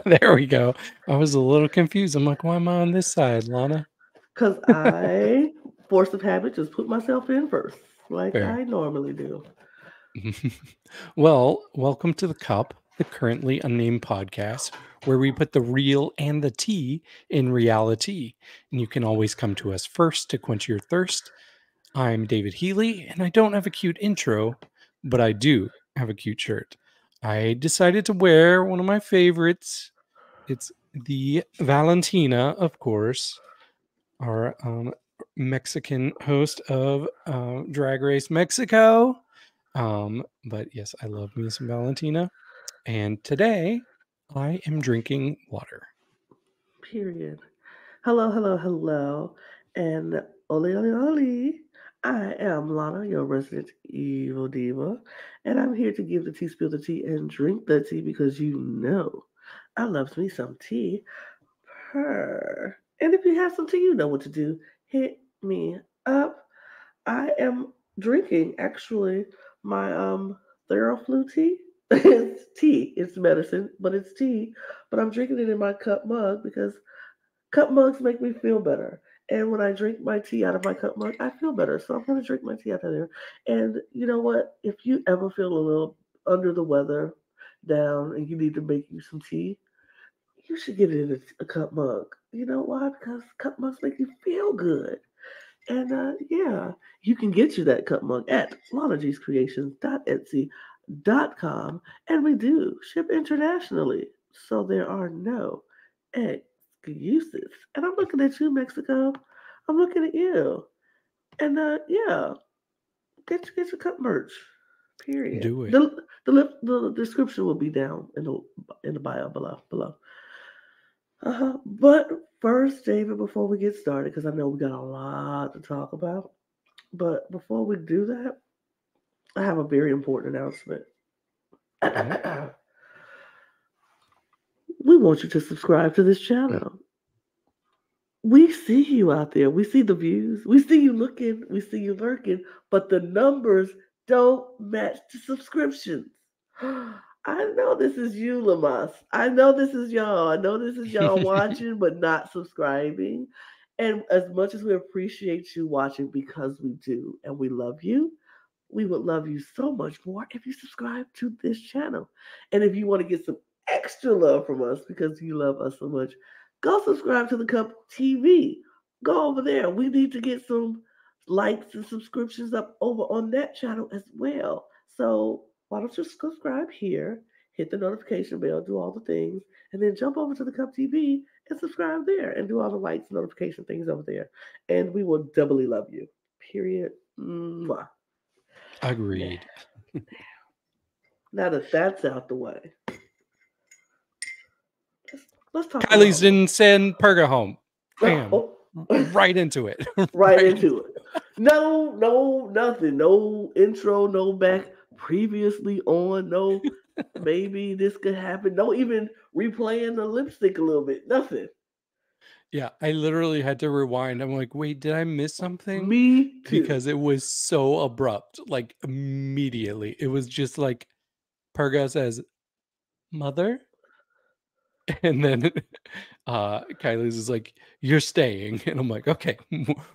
There we go. I was a little confused. I'm like, why am I on this side, Lana? Because I, force of habit, just put myself in first, like Fair. I normally do. Well, welcome to The Cup, the Currently Unnamed Podcast, where we put the real and the tea in reality. And you can always come to us first to quench your thirst. I'm David Healy, and I don't have a cute intro, but I do have a cute shirt. I decided to wear one of my favorites. It's the Valentina, of course, our Mexican host of Drag Race Mexico. But yes, I love me some Valentina. And today I am drinking water. Period. Hello, hello, hello. And ole, ole, ole. I am Lana, your resident evil diva. And I'm here to give the tea, spill the tea, and drink the tea because you know I loves me some tea. Purr. And if you have some tea, you know what to do. Hit me up. I am drinking actually my Theraflu tea. It's tea. It's medicine, but it's tea. But I'm drinking it in my cup mug because cup mugs make me feel better. And when I drink my tea out of my cup mug, I feel better. So I'm going to drink my tea out of there. And you know what? If you ever feel a little under the weather, down, and you need to make you some tea, you should get it in a cup mug. You know why? Because cup mugs make you feel good. And yeah, you can get you that cup mug at lanagscreations.etsy.com. And we do ship internationally. So there are no excuses. And I'm looking at you, Mexico. I'm looking at you. And yeah, get your cup merch. Period. Do it. The description will be down in the bio below. But first, David, before we get started, because I know we got a lot to talk about, but before we do that, I have a very important announcement. We want you to subscribe to this channel. We see you out there. We see the views. We see you looking. We see you lurking. But the numbers don't match the subscriptions. I know this is you, Lamas. I know this is y'all. I know this is y'all watching but not subscribing. And as much as we appreciate you watching, because we do and we love you, we would love you so much more if you subscribe to this channel. And if you want to get some extra love from us because you love us so much, go subscribe to the Cup TV. Go over there. We need to get some likes and subscriptions up over on that channel as well. So why don't you subscribe here, hit the notification bell, do all the things, and then jump over to the Cup TV and subscribe there and do all the likes, notification things over there. And we will doubly love you. Period. Mwah. Agreed. Now that that's out the way, let's talk Kyliezz about didn't send Purga home. Bam. Oh. Right into it. right into it. No, nothing. No intro, no back previously on, no maybe this could happen. No even replaying the lipstick a little bit. Nothing. Yeah, I literally had to rewind. I'm like, wait, did I miss something? Me too. Because it was so abrupt, like immediately. It was just like Purga says, "Mother," and then Kyliezz is like, "You're staying," and I'm like, "Okay,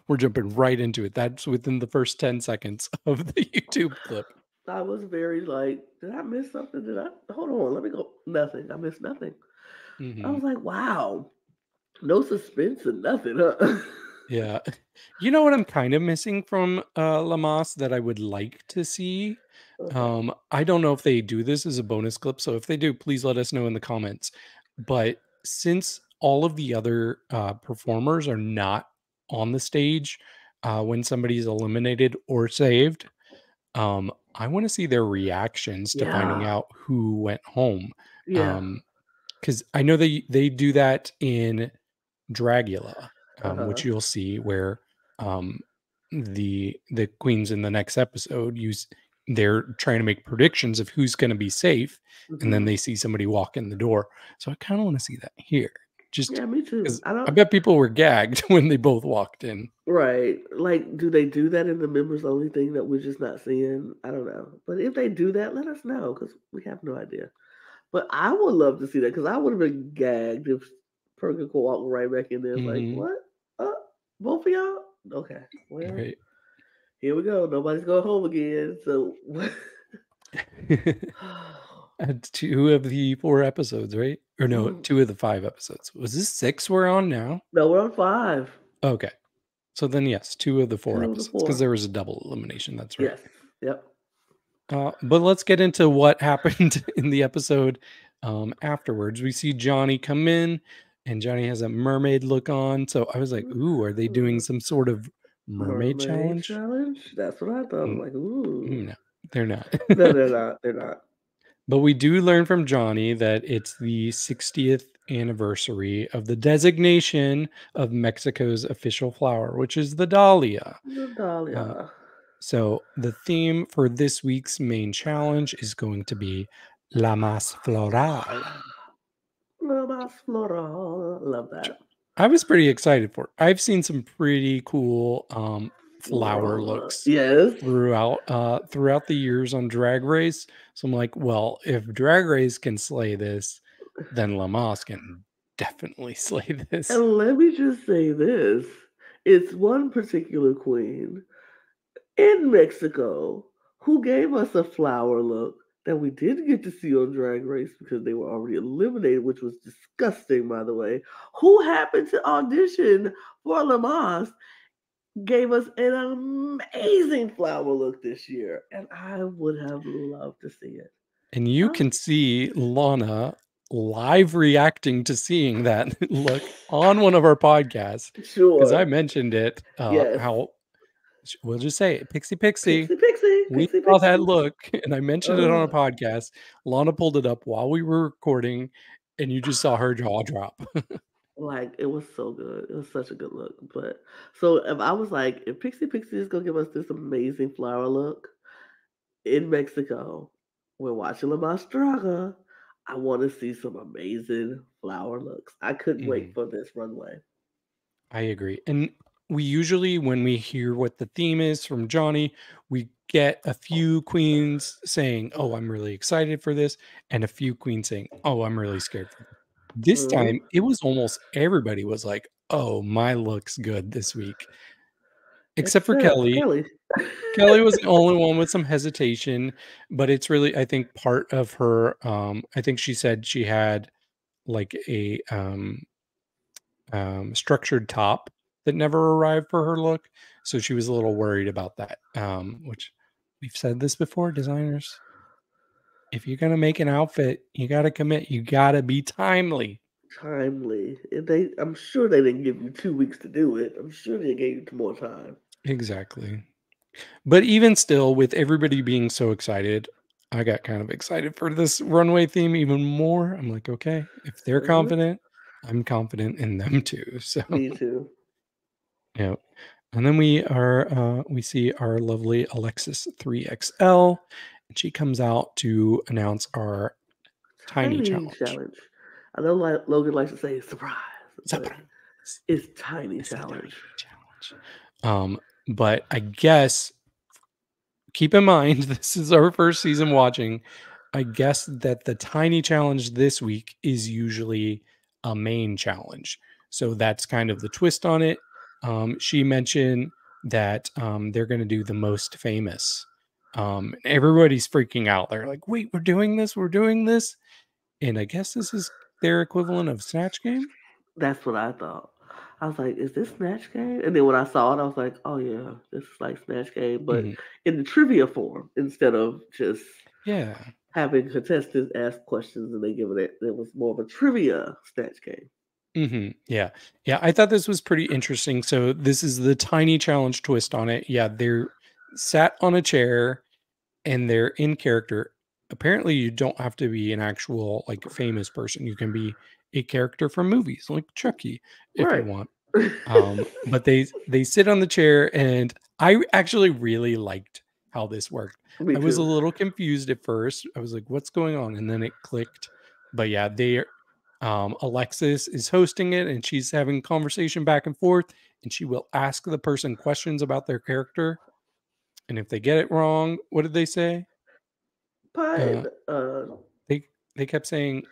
we're jumping right into it." That's within the first 10 seconds of the YouTube clip. I was very like, did I miss something? Hold on? Let me go. Nothing. I missed nothing. I was like, wow, no suspense and nothing, huh? Yeah. You know what I'm kind of missing from Lamas that I would like to see? Okay. I don't know if they do this as a bonus clip, so if they do, please let us know in the comments. But since all of the other performers are not on the stage when somebody's eliminated or saved, I want to see their reactions to finding Yeah. out who went home. Yeah. because I know they do that in Dragula, which Uh-huh. you'll see where the queens in the next episode they're trying to make predictions of who's going to be safe, and then Hmm. they see somebody walk in the door. So I kind of want to see that here, just Yeah, me too. because I I don't. bet people were gagged when they both walked in. Right. Like, do they do that in the members only thing that we're just not seeing? I don't know. But if they do that, let us know because we have no idea. But I would love to see that because I would have been gagged if Purga could walk right back in there. It's like, Mm-hmm. what? Both of y'all? Okay. Well, Right. here we go. Nobody's going home again. So, At 2 of the 4 episodes, right? Or no, Mm. 2 of the 5 episodes. Was this 6 we're on now? No, we're on 5. Okay. So then, yes, 2 of the 4 2 of the episodes, because 4. there was a double elimination. That's right. Yes. Yep. But let's get into what happened in the episode afterwards. We see Johnny come in, and Johnny has a mermaid look on. So I was like, ooh, are they doing some sort of mermaid Mermaid challenge? challenge? That's what I thought. I'm like, ooh. No, they're not. No, they're not. They're not. But we do learn from Johnny that it's the 60th anniversary of the designation of Mexico's official flower, which is the dahlia. Uh, Natalia. so the theme for this week's main challenge is going to be La Mas Floral. Mas Floral. Love that. I was pretty excited for it. I've seen some pretty cool flower looks Yes. throughout the years on Drag Race. So I'm like, well, if Drag Race can slay this, then La Mas can definitely slay this. And let me just say this. It's one particular queen in Mexico who gave us a flower look that we didn't get to see on Drag Race because they were already eliminated, which was disgusting, by the way. Who happened to audition for Lamas gave us an amazing flower look this year, and I would have loved to see it. And you can see Lana live reacting to seeing that look on one of our podcasts. Because I Sure. mentioned it, Yes. how we'll just say it, Pixie Pixie. Pixie, pixie, We pixie, saw that pixie. look, and I mentioned it on a Uh, podcast. Lana pulled it up while we were recording, and you just saw her jaw drop. like it was so good. It was such a good look. But so if I was like, if Pixie Pixie is gonna give us this amazing flower look in Mexico, we're watching La Mas Draga. I want to see some amazing flower looks. I couldn't wait Mhm. for this runway. I agree. And we usually, when we hear what the theme is from Johnny, we get a few queens saying, "Oh, I'm really excited for this," and a few queens saying, "Oh, I'm really scared for this." This Mhm. time, it was almost everybody was like, "Oh, my look's good this week," except for Except Kelly. Kelly. Kelly was the only one with some hesitation, but it's really, I think, part of her. I think she said she had like a structured top that never arrived for her look. So she was a little worried about that. Which we've said this before, designers. If you're gonna make an outfit, you gotta commit. You gotta be timely. Timely. I'm sure they didn't give you 2 weeks to do it. I'm sure they gave you more time. Exactly. But even still, with everybody being so excited, I got kind of excited for this runway theme even more. I'm like, okay, if they're Uh-huh. confident, I'm confident in them too. So Me too. yeah. And then we see our lovely Alexis 3XL, and she comes out to announce our tiny Tiny challenge. challenge. I know Logan likes to say surprise, but Surprise. it's tiny It's the tiny challenge. challenge. But I guess keep in mind this is our first season watching. I guess that the tiny challenge this week is usually a main challenge. So that's kind of the twist on it. She mentioned that they're going to do the most famous. Everybody's freaking out. They're like, wait, we're doing this? We're doing this? And I guess this is their equivalent of Snatch Game. That's what I thought. I was like, is this Snatch Game? And then when I saw it, I was like, oh yeah, this is like Snatch Game, but Mhm. in the trivia form instead of just Yeah. having contestants ask questions and they give it. It was more of a trivia Snatch Game. Yeah. Yeah. I thought this was pretty interesting. So this is the tiny challenge twist on it. Yeah. They're sat on a chair and they're in character, apparently you don't have to be an actual like famous person. You can be a character from movies like Chucky if you want. But they sit on the chair, and I actually really liked how this worked. Me I was a too. little confused at first. I was like, what's going on? And then it clicked. But yeah, Alexis is hosting it, and she's having conversation back and forth, and she will ask the person questions about their character. And if they get it wrong, what did they say? Pie. They kept saying,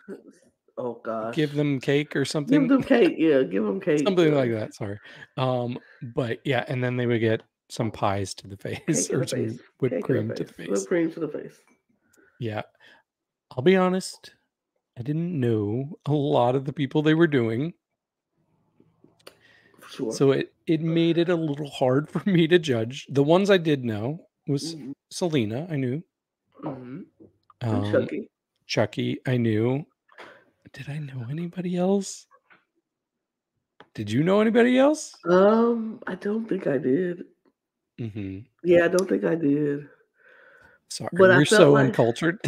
Oh gosh. give them cake or something. Give them cake. Yeah, give them cake. Something like that. Sorry. But yeah, and then they would get some pies to the face or some whipped cream to the face. Whipped cream to the face. Yeah. I'll be honest. I didn't know a lot of the people they were doing. Sure. So it made it a little hard for me to judge. The ones I did know was Selena, I knew. And Chucky, I knew. Did I know anybody else? Did you know anybody else? I don't think I did. Yeah, I don't think I did. Sorry, but we're so uncultured.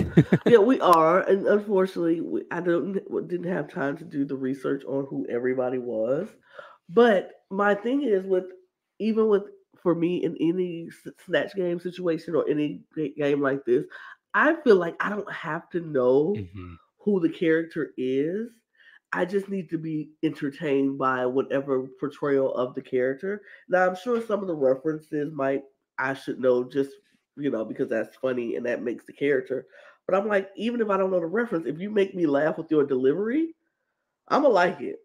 Yeah, we are, and unfortunately, I didn't have time to do the research on who everybody was. But my thing is for me in any snatch game situation or any game like this, I feel like I don't have to know who the character is. I just need to be entertained by whatever portrayal of the character. Now, I'm sure some of the references I should know just, because that's funny and that makes the character. But I'm like, even if I don't know the reference, if you make me laugh with your delivery, I'm going to like it.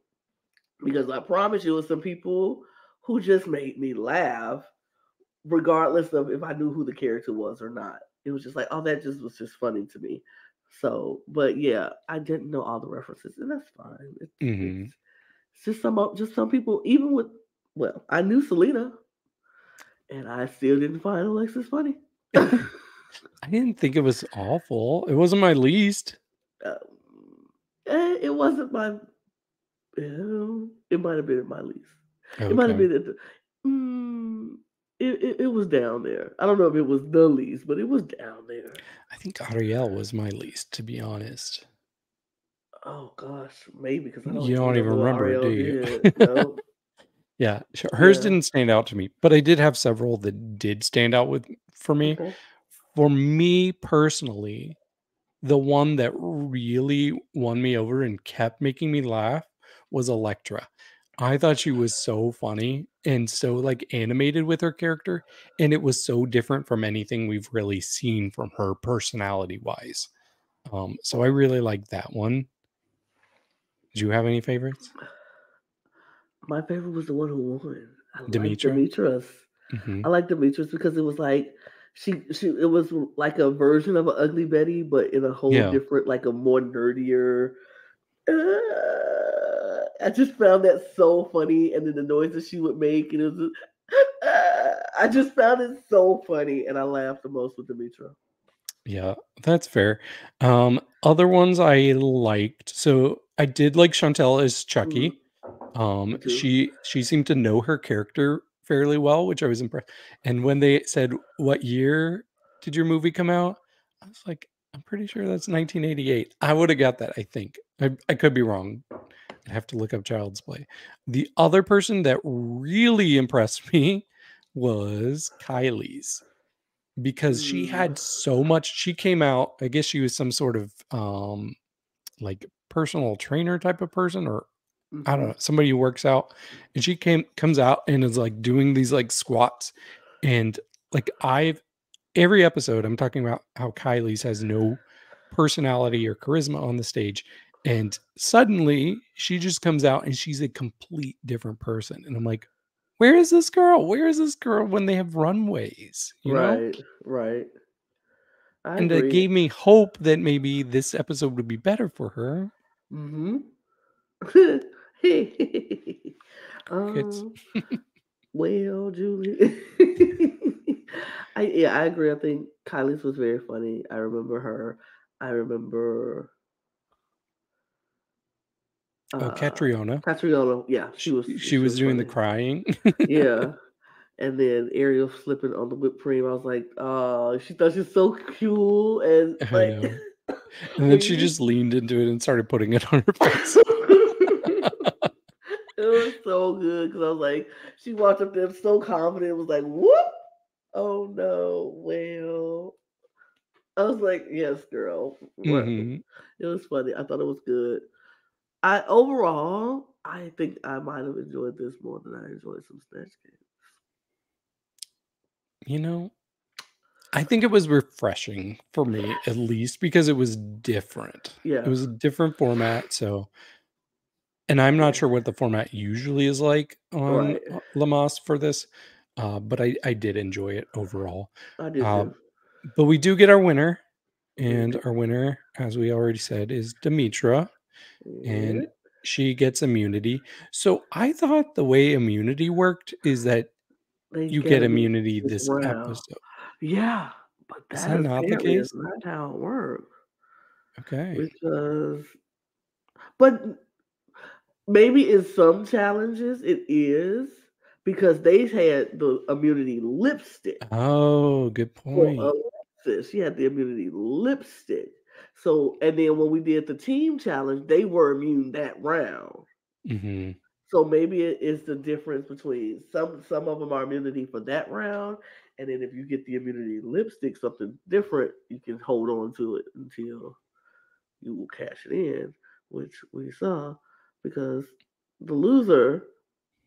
Because I promise you, some people who just made me laugh, regardless of if I knew who the character was or not. It was just like, oh, that was just funny to me. So, but yeah, I didn't know all the references, and that's fine. It's just some people, I knew Selena, and I still didn't find Alexis funny. I didn't think it was awful. It wasn't my least. It wasn't my. It might have been my least. Okay. It might have been. It was down there. I don't know if it was the least, but it was down there. I think Ariel was my least, to be honest. Oh gosh, maybe because you don't even remember it, do you? No. Yeah, hers didn't stand out to me, but I did have several that did stand out for me. Okay. For me personally, the one that really won me over and kept making me laugh was Electra. I thought she was so funny and so like animated with her character, and it was so different from anything we've really seen from her personality wise. So I really liked that one. Did you have any favorites? My favorite was the one who won. I Dimittra? like Dimitra's. I like Dimitra's because it was like it was like a version of an Ugly Betty, but in a whole different, like a more nerdier. I just found that so funny, and then the noises she would make, and it was. I just found it so funny, and I laughed the most with Dimittra. Yeah, that's fair. Other ones I liked. So I did like Shantelle as Chucky. She seemed to know her character fairly well, which I was impressed. And when they said, "What year did your movie come out?" I was like, "I'm pretty sure that's 1988." I would have got that. I think I could be wrong. I'd have to look up Child's Play. The other person that really impressed me was Kyliezz, because she had so much. She came out, I guess she was some sort of like personal trainer type of person, or I don't know, somebody who works out, and she comes out and is like doing these like squats, and like every episode I'm talking about how Kyliezz has no personality or charisma on the stage, and suddenly she just comes out and she's a complete different person, and I'm like, where is this girl? Where is this girl when they have runways? You know? Right. And it gave me hope that maybe this episode would be better for her. Well, Julie. I agree. I think Kyliezz was very funny. I remember her. I remember. Cattriona. Cattriona, yeah, she was doing the crying. Yeah, And then Ariel slipping on the whipped cream. I was like, oh, she thought she was so cool. And I like, know. And then when she you just leaned into it and started putting it on her face. it was so good because I was like, she walked up there so confident, was like, whoop. Oh no, well. I was like, yes, girl. What? Hmm. It was funny. I thought it was good. I think I might have enjoyed this more than I enjoyed some Snatch Game. You know, I think it was refreshing for me, at least because it was different. It Yeah, was a different format. So, and I'm not yeah, sure what the format usually is like on right. Lamaze for this, but I did enjoy it overall. I did Uh, too. but we do get our winner, and Mhm. our winner, as we already said, is Dimittra, Yeah, and she gets immunity. So I thought the way immunity worked is that they you get get him immunity this this round. episode. Yeah, but Is that that not the apparently is case? not how it works. Okay. Because, but maybe in some challenges it is because they had the immunity lipstick. Oh, good For point. Alexis, she had the immunity lipstick. So, and then when we did the team challenge, they were immune that round. Mhm. So maybe it is the difference between some of them are immunity for that round, and then if you get the immunity lipstick, something different, you can hold on to it until you will cash it in, which we saw because the loser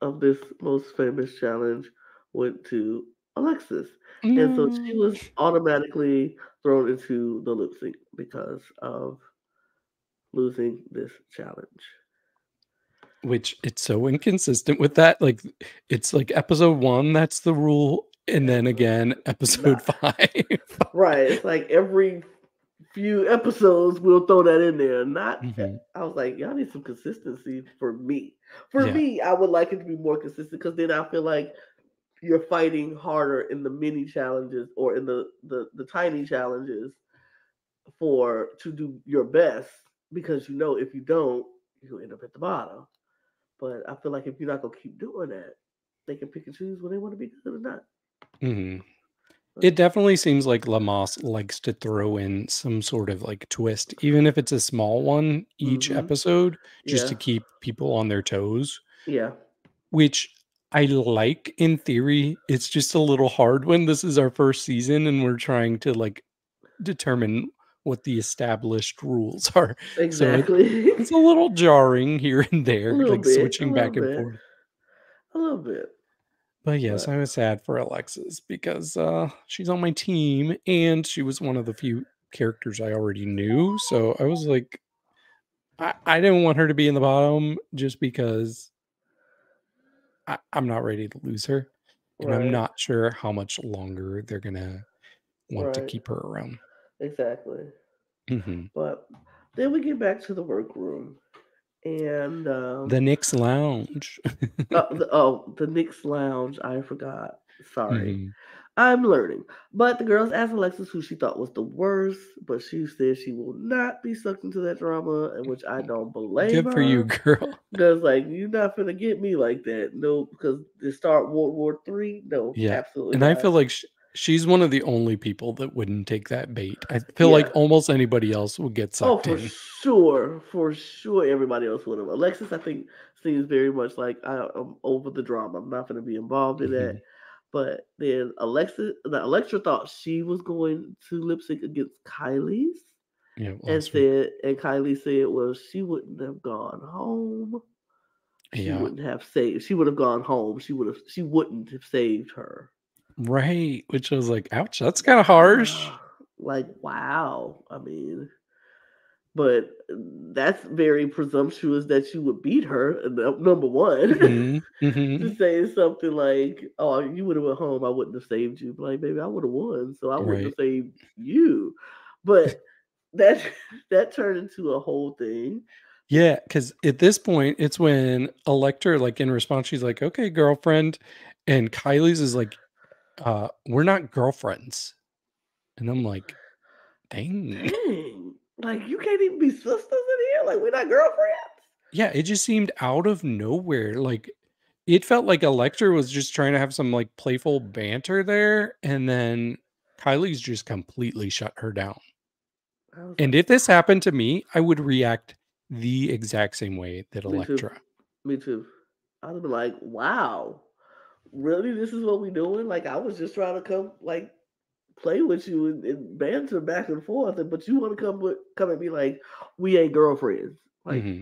of this most famous challenge went to Alexis. And so she No. was automatically thrown into the lip sync because of losing this challenge. Which it's so inconsistent with that, like, it's like episode 1, that's the rule, and then again, episode Not 5. right. It's like every few episodes we'll throw that in there. Not Mhm. I was like, y'all need some consistency for me. For Yeah. me, I would like it to be more consistent because then I feel like you're fighting harder in the mini challenges or in the tiny challenges for to do your best because you know if you don't, you'll end up at the bottom. But I feel like if you're not gonna keep doing that, they can pick and choose when they want to be good or not. Mhm. But It definitely seems like Lamaze likes to throw in some sort of, like, twist, even if it's a small one each mm-hmm. episode, just Yeah, to keep people on their toes, yeah, which I like in theory. It's just a little hard when this is our first season and we're trying to, like, determine what the established rules are. So exactly. it's a little jarring here and a there, little like bit, a switching little back and bit, forth. a little bit. But yes, But I was sad for Alexis because she's on my team and she was one of the few characters I already knew. So I was like, I didn't want her to be in the bottom just because I'm not ready to lose her. And I'm right, not sure how much longer they're going to want to right, keep her around. exactly. Hmm. But then we get back to the workroom, and The Knicks Lounge. the Knicks Lounge. I forgot. Sorry. Hmm. I'm learning. But the girls asked Alexis who she thought was the worst, but she said she will not be sucked into that drama, and which I don't blame Good for you, her. girl. Because like you're not gonna get me like that. No, because to start World War III, no, Yeah. absolutely And I not. feel like she's one of the only people that wouldn't take that bait. I feel like Yeah. almost anybody else would get Oh, sucked for in. sure, for sure. Everybody else would have. Alexis, I think, seems very much like I'm over the drama. I'm not going to be involved in that. Mhm. But then Electra thought she was going to lip sync against Kyliezz, Yeah, and last week. Kylie said, well, she wouldn't have gone home. She Yeah. wouldn't have saved. She would have gone home. She wouldn't have saved her. Right. Which I was like, ouch, that's kind of harsh. Wow. Like wow. I mean, but that's very presumptuous that you would beat her. Number one, Hmm. to Hmm. say something like, "Oh, you would have went home. I wouldn't have saved you." But like, baby, I would have won, so I wouldn't have Right. saved you. But that that turned into a whole thing. Yeah, because at this point, it's when Electra, like in response, she's like, okay, girlfriend. And Kylie's is like, we're not girlfriends. And I'm like, dang. Dang, like you can't even be sisters in here. Like we're not girlfriends. Yeah, it just seemed out of nowhere. Like It felt like Electra was just trying to have some like playful banter there, and then Kylie's just completely shut her down. I was And like, if this happened to me, I would react the exact same way that me too. Electra. Me too. I'd be like, wow, really? This is what we doing? Like, I was just trying to come, like, play with you and banter back and forth, but you want to come at me like we ain't girlfriends. Like, Mm-hmm.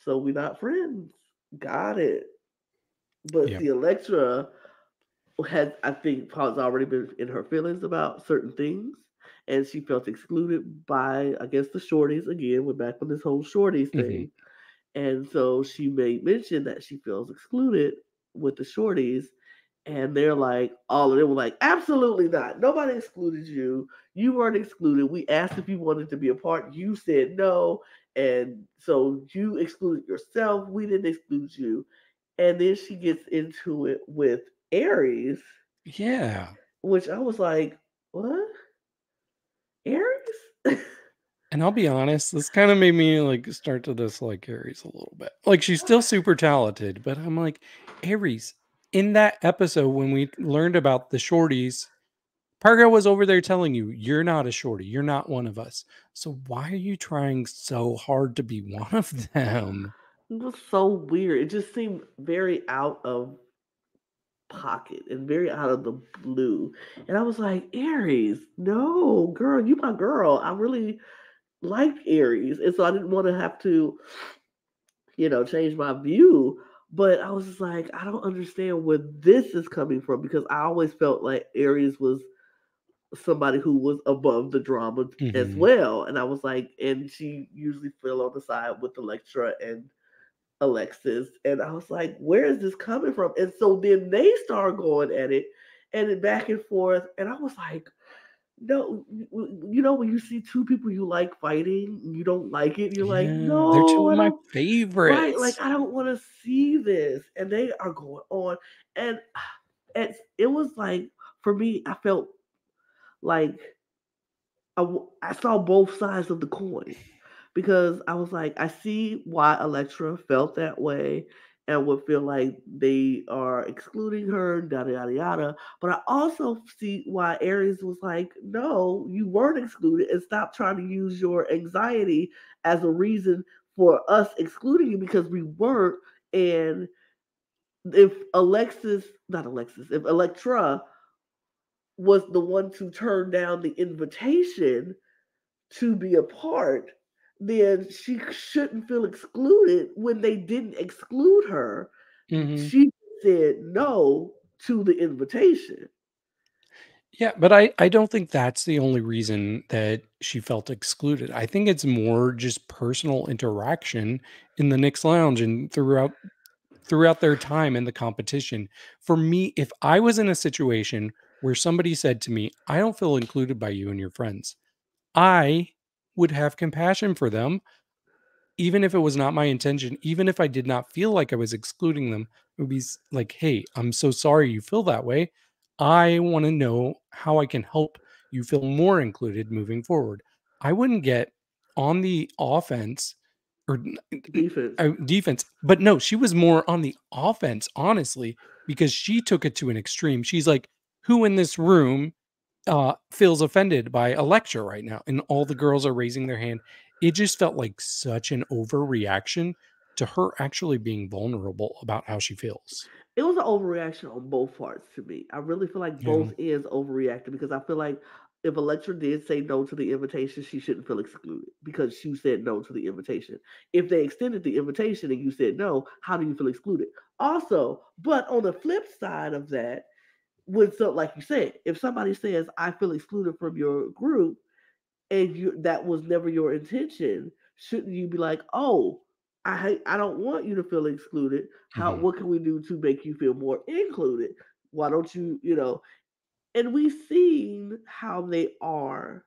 so we not friends. Got it. But Yeah. see, Electra had, I think, has already been in her feelings about certain things, and she felt excluded by, I guess, the shorties again. We're back on this whole shorties Mm-hmm. thing, and so she made mention that she feels excluded with the shorties, and they're like, all of them were like, absolutely not. Nobody excluded you. You weren't excluded. We asked if you wanted to be a part. You said no, and so you excluded yourself. We didn't exclude you. And then she gets into it with Aries, Yeah. which I was like, what? Aries? And I'll be honest, this kind of made me like start to dislike Aries a little bit. Like she's still super talented, but I'm like, Aries, in that episode when we learned about the shorties, Purga was over there telling you, you're not a shorty, you're not one of us. So why are you trying so hard to be one of them? It was so weird. It just seemed very out of pocket and very out of the blue. And I was like, Aries, no, girl, you my girl. I really liked Aries. And so I didn't want to have to, change my view. But I was just like, I don't understand where this is coming from because I always felt like Aries was somebody who was above the drama as Hmm. well. And I was like, and she usually fell on the side with Electra and Alexis. And I was like, where is this coming from? And so then they start going at it and then back and forth. And I was like, no, when you see two people you like fighting, you don't like it, you're like, Yeah, they're two no, of I my don't, right? Like, favorites. I don't want to see this. And they are going on. And it was like, for me, I felt like I saw both sides of the coin because I was like, I see why Electra felt that way and would feel like they are excluding her, yada yada yada. But I also see why Aries was like, no, you weren't excluded, and stop trying to use your anxiety as a reason for us excluding you because we weren't. And if if Electra was the one to turn down the invitation to be a part, then she shouldn't feel excluded when they didn't exclude her. Hmm. She said no to the invitation. Yeah, but I don't think that's the only reason that she felt excluded. I think it's more just personal interaction in the Knicks Lounge and throughout their time in the competition. For me, if I was in a situation where somebody said to me, "I don't feel included by you and your friends," I would have compassion for them even if it was not my intention, even if I did not feel like I was excluding them. It would be like, hey, I'm so sorry you feel that way. I want to know how I can help you feel more included moving forward. I wouldn't get on the offense or Defense. defense, but no, she was more on the offense, honestly, because she took it to an extreme. She's like, who in this room feels offended by a lecture right now, and all the girls are raising their hand. It just felt like such an overreaction to her actually being vulnerable about how she feels. It was an overreaction on both parts to me. I really feel like Yeah. both ends overreacted because I feel like if Electra did say no to the invitation, she shouldn't feel excluded because she said no to the invitation. If they extended the invitation and you said no, how do you feel excluded? Also, but on the flip side of that, when so like you said, if somebody says I feel excluded from your group, and that was never your intention, shouldn't you be like, oh, I don't want you to feel excluded. Mhm. What can we do to make you feel more included? Why don't you? And we've seen how they are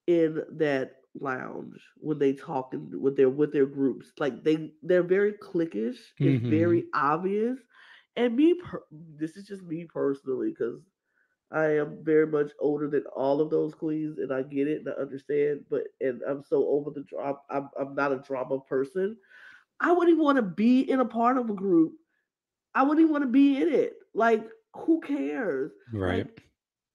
in that lounge when they talk and when they're with their groups. Like they're very cliquish. It's Mhm. very obvious. And this is just me personally because I am very much older than all of those queens, and I get it and I understand. And I'm so over the drama. I'm not a drama person. I wouldn't even want to be in a part of a group I wouldn't even want to be in it. Like, who cares? Right. Like,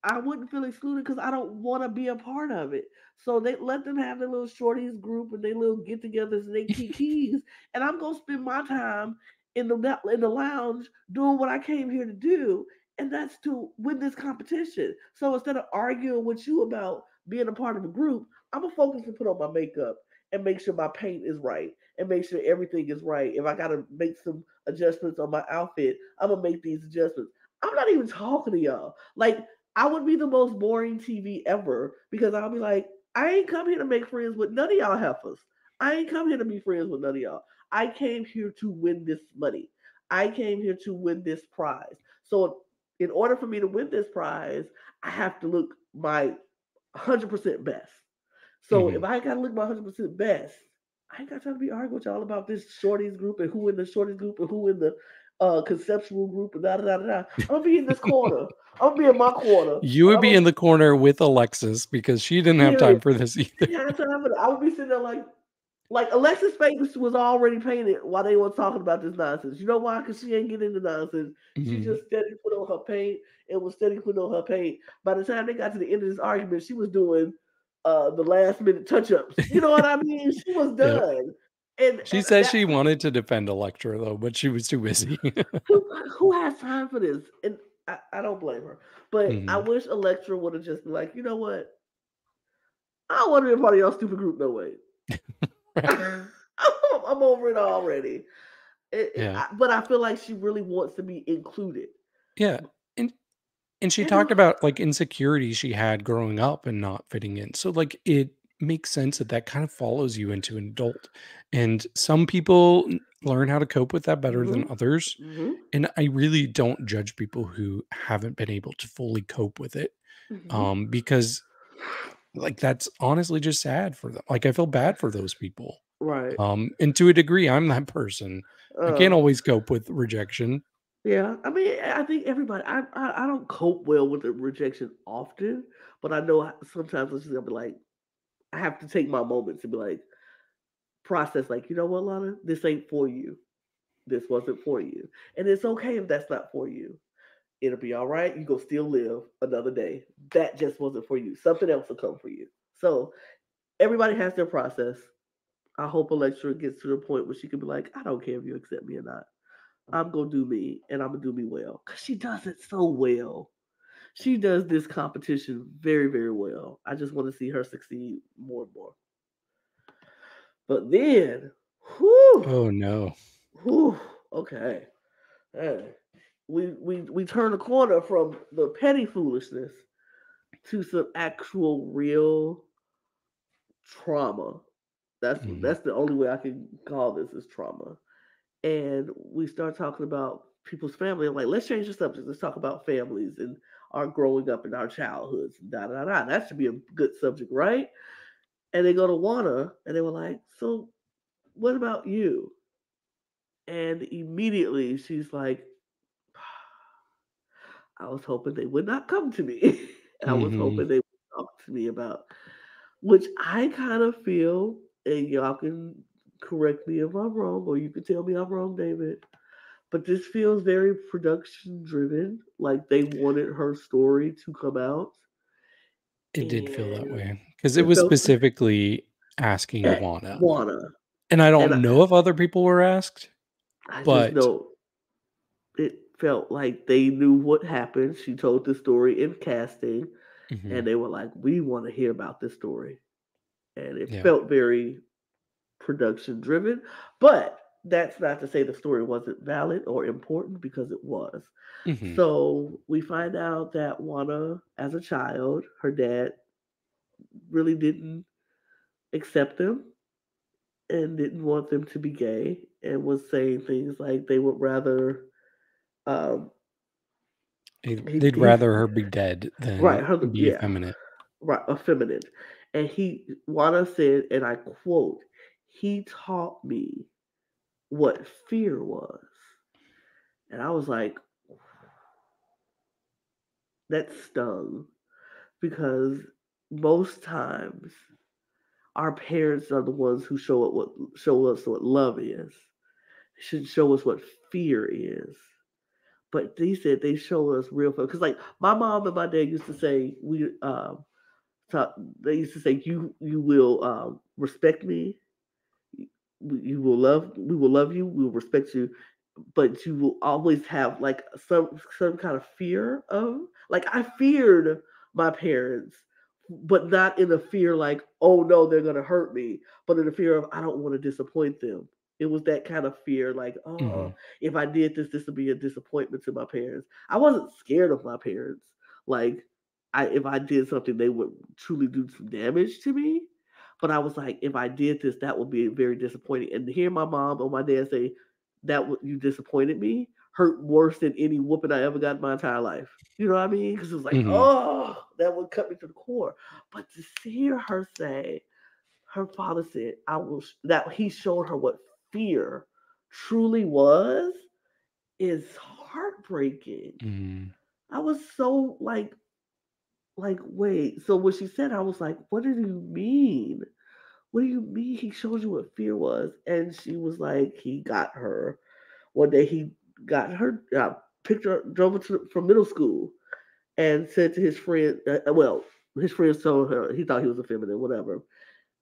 I wouldn't feel excluded because I don't want to be a part of it. So they let them have their little shorties group and their little get-togethers and they kikis, and I'm gonna spend my time in the lounge doing what I came here to do, and that's to win this competition. So instead of arguing with you about being a part of a group, I'm gonna focus and put on my makeup and make sure my paint is right and make sure everything is right. If I gotta make some adjustments on my outfit, I'm gonna make these adjustments. I'm not even talking to y'all. Like, I would be the most boring TV ever because I'll be like, I ain't come here to make friends with none of y'all heifers. I ain't come here to be friends with none of y'all. I came here to win this money. I came here to win this prize. So, in order for me to win this prize, I have to look my 100% best. So, if I got to look my 100% best, I ain't got time to be arguing with y'all about this shorties group and who in the shorties group and who in the conceptual group and da da da da. I'm gonna be in this corner. I'm gonna be in my corner. You would be in the corner with Alexis because she didn't have time Period. for this either. Yeah, I would be sitting there like Alexis' face was already painted while they were talking about this nonsense. You know why? Because she ain't getting into nonsense. She just steady put on her paint and was steady putting on her paint. By the time they got to the end of this argument, she was doing the last minute touch ups. You know what I mean? She was Yep. done. And She said that she wanted to defend Electra though, but she was too busy. who has time for this? And I don't blame her. But I wish Electra would have just been like, you know what? I don't want to be a part of y'all stupid group no way. I'm over it already. But I feel like she really wants to be included. Yeah. And she talked about like insecurities she had growing up and not fitting in. So like it makes sense that that kind of follows you into an adult. And some people learn how to cope with that better than others. And I really don't judge people who haven't been able to fully cope with it. Because like that's honestly just sad for them. Like I feel bad for those people. Right. And to a degree, I'm that person. I can't always cope with rejection. Yeah, I mean, I think everybody. I don't cope well with the rejection often, but I know sometimes it's just gonna be like I have to take my moments and be like process. Like, you know what, Lana, this ain't for you. This wasn't for you, and it's okay if that's not for you. It'll be all right. You go still live another day. That just wasn't for you. Something else will come for you. So everybody has their process. I hope Electra gets to the point where she can be like, I don't care if you accept me or not. I'm gonna do me, and I'm gonna do me well, cause she does it so well. She does this competition very, very well. I just want to see her succeed more and more. But then, whew, Oh no. whew, okay, hey, we turn the corner from the petty foolishness to some actual real trauma. That's the only way I can call this is trauma. And we start talking about people's family. I'm like, let's change the subject. Let's talk about families and our growing up and our childhoods. Da da da. That should be a good subject, right? And they go to Juana and they were like, so what about you? And immediately she's like, I was hoping they would not come to me. I was hoping they would talk to me about, which I kind of feel, and y'all can correct me if I'm wrong, or you can tell me I'm wrong, David. But this feels very production driven. Like they wanted her story to come out. It did feel that And way because it it was felt specifically asking Juana. Juana. And I And don't know if other people were asked, I just but know it felt like they knew what happened. She told the story in casting, and they were like, we want to hear about this story. And it yeah. felt very production driven. But that's not to say the story wasn't valid or important because it was. So we find out that Juana, as a child, her dad really didn't accept them and didn't want them to be gay and was saying things like they would rather um They'd he's rather her be dead right than her be yeah effeminate. right effeminate. And Juana said, and I quote, he taught me what fear was. And I was like, that stung because most times our parents are the ones who show us what love is. They should show us what fear is. But he said they show us real photos. Because like my mom and my dad used to say they used to say you will respect me, you will love we will love you, we will respect you, but you will always have like some kind of fear of, like, I feared my parents, but not in a fear like, oh no, they're gonna hurt me, but in a fear of I don't want to disappoint them. It was that kind of fear, like, oh, if I did this would be a disappointment to my parents. I wasn't scared of my parents. Like, if I did something, they would truly do some damage to me. But I was like, if I did this, that would be very disappointing. And to hear my mom or my dad say that you disappointed me hurt worse than any whooping I ever got in my entire life. You know what I mean? Because it was like, oh, that would cut me to the core. But to hear her say, her father said, I will, that he showed her what fear truly was, is heartbreaking. I was so like, wait. So when she said, I was like, what did you mean? What do you mean he showed you what fear was? And she was like, he got her. One day he got her, picked her, drove her from middle school, and said to his friend, his friends told her he thought he was a feminine, whatever,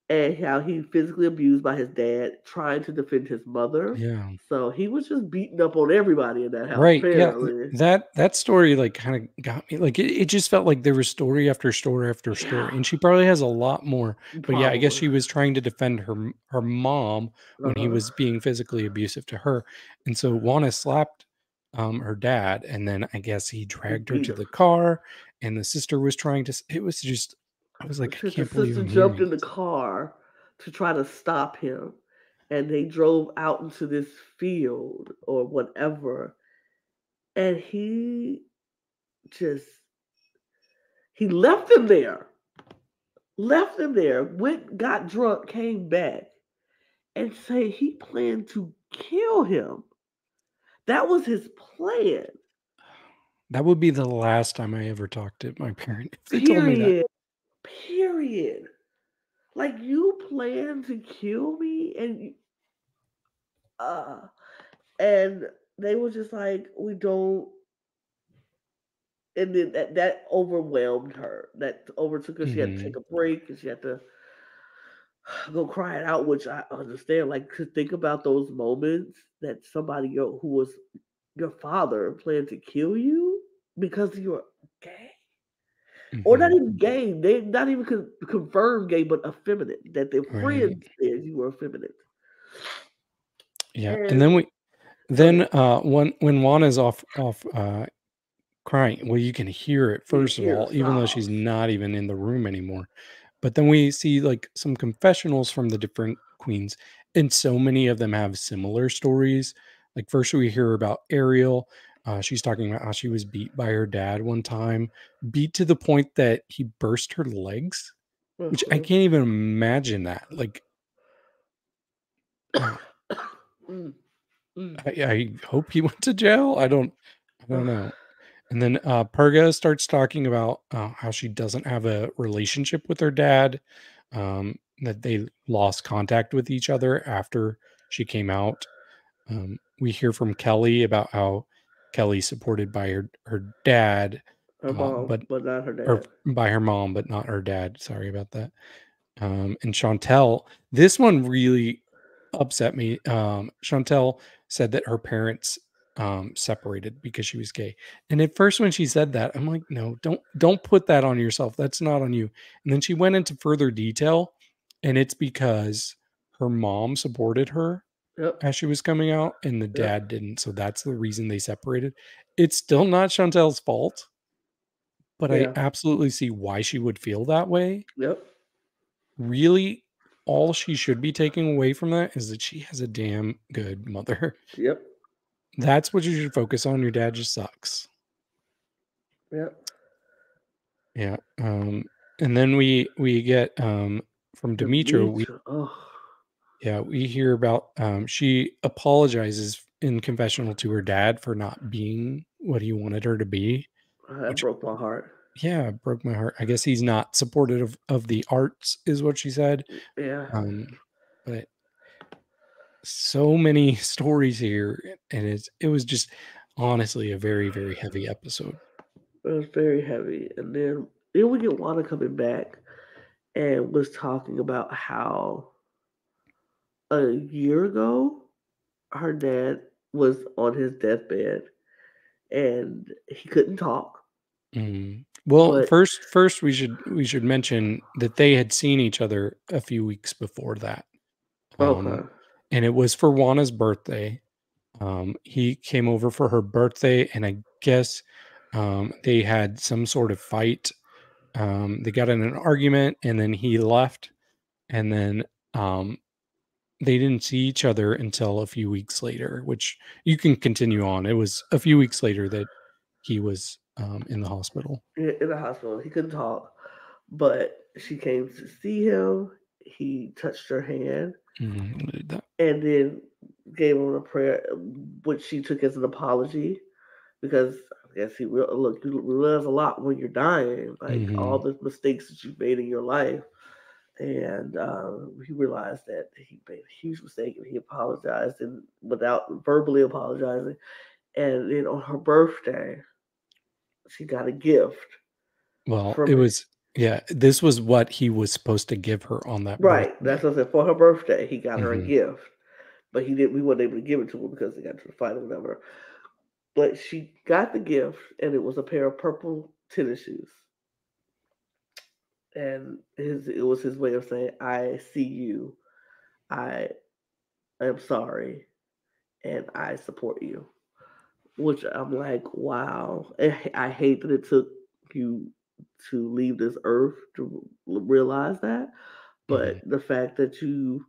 and how he physically abused by his dad trying to defend his mother. Yeah. So he was just beating up on everybody in that house. Right. Apparently. Yeah. That story like kind of got me. Like it just felt like there was story after story after story. And she probably has a lot more. But yeah, I guess she was trying to defend her mom when he was being physically abusive to her. And so Juana slapped her dad, and then I guess he dragged her to the car, and the sister was trying to, it was just, I was like, I can't believe the sister I'm jumped hearing in the car to try to stop him, and they drove out into this field or whatever, and he left them there, went, got drunk, came back, and say he planned to kill him. That was his plan. That would be the last time I ever talked to my parent if they told me that. Period. Like, you plan to kill me, and they were just like, we don't. And then that overwhelmed her. That overtook her. She had to take a break, and she had to go cry it out, which I understand. Like, to think about those moments that somebody who was your father planned to kill you because you were gay. Or not even gay. They not even confirmed gay, but effeminate. That their friends said you were effeminate. Yeah, and then when Juana's off crying, well, you can hear it first of all, even though she's not even in the room anymore. But then we see like some confessionals from the different queens, and so many of them have similar stories. Like first we hear about Ariel. She's talking about how she was beat by her dad one time, beat to the point that he burst her legs, which I can't even imagine that. Like, I hope he went to jail. I don't know. And then Purga starts talking about how she doesn't have a relationship with her dad, that they lost contact with each other after she came out. We hear from Kelly about how Kelly's supported by her dad, her mom, but not her dad. Or by her mom, but not her dad. Sorry about that. And Shantelle, this one really upset me. Shantelle said that her parents separated because she was gay. And at first when she said that, I'm like, no, don't put that on yourself. That's not on you. And then she went into further detail, and it's because her mom supported her as she was coming out and the dad didn't. So that's the reason they separated. It's still not Chantelle's fault, but I absolutely see why she would feel that way. Really, all she should be taking away from that is that she has a damn good mother. That's what you should focus on. Your dad just sucks. Yeah. And then we get from Dimittra, we hear about she apologizes in confessional to her dad for not being what he wanted her to be. That broke my heart. Yeah, it broke my heart. I guess he's not supportive of the arts, is what she said. But so many stories here, and it was just honestly a very, very heavy episode. It was very heavy. And then we get Juana coming back and was talking about how a year ago her dad was on his deathbed and he couldn't talk. Well, But first we should mention that they had seen each other a few weeks before that. okay. And it was for Juana's birthday. He came over for her birthday, and I guess they had some sort of fight. They got in an argument, and then he left, and then they didn't see each other until a few weeks later, which you can continue on. It was a few weeks later that he was in the hospital. In the hospital. He couldn't talk. But she came to see him. He touched her hand Mhm. and then gave him a prayer, which she took as an apology because I guess look, you realize a lot when you're dying, like all Mhm. the mistakes that you've made in your life. And he realized that he made a huge mistake and he apologized and without verbally apologizing. And then on her birthday, she got a gift Well, from it it. was yeah, this was what he was supposed to give her on that Right. birthday. That's what I said. For her birthday, he got her a Mhm. gift. But he didn't we weren't able to give it to her because they got to the fight or whatever. But she got the gift and it was a pair of purple tennis shoes. And it was his way of saying, I see you, I am sorry, and I support you. Which I'm like, wow. I hate that it took you to leave this earth to realize that. Mhm. But the fact that you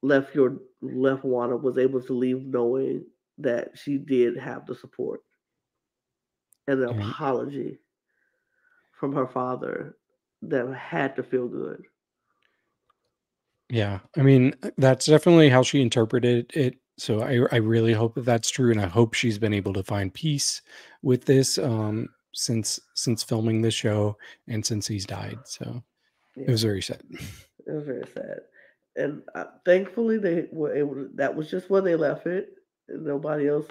left Wanda was able to leave knowing that she did have the support and an And apology from her father that had to feel good. yeah, I mean, that's definitely how she interpreted it. So I really hope that that's true, and I hope she's been able to find peace with this since filming the show and since he's died. So it Yeah, was very sad. it was very sad. And thankfully, they were able to. That was just where they left it. And nobody else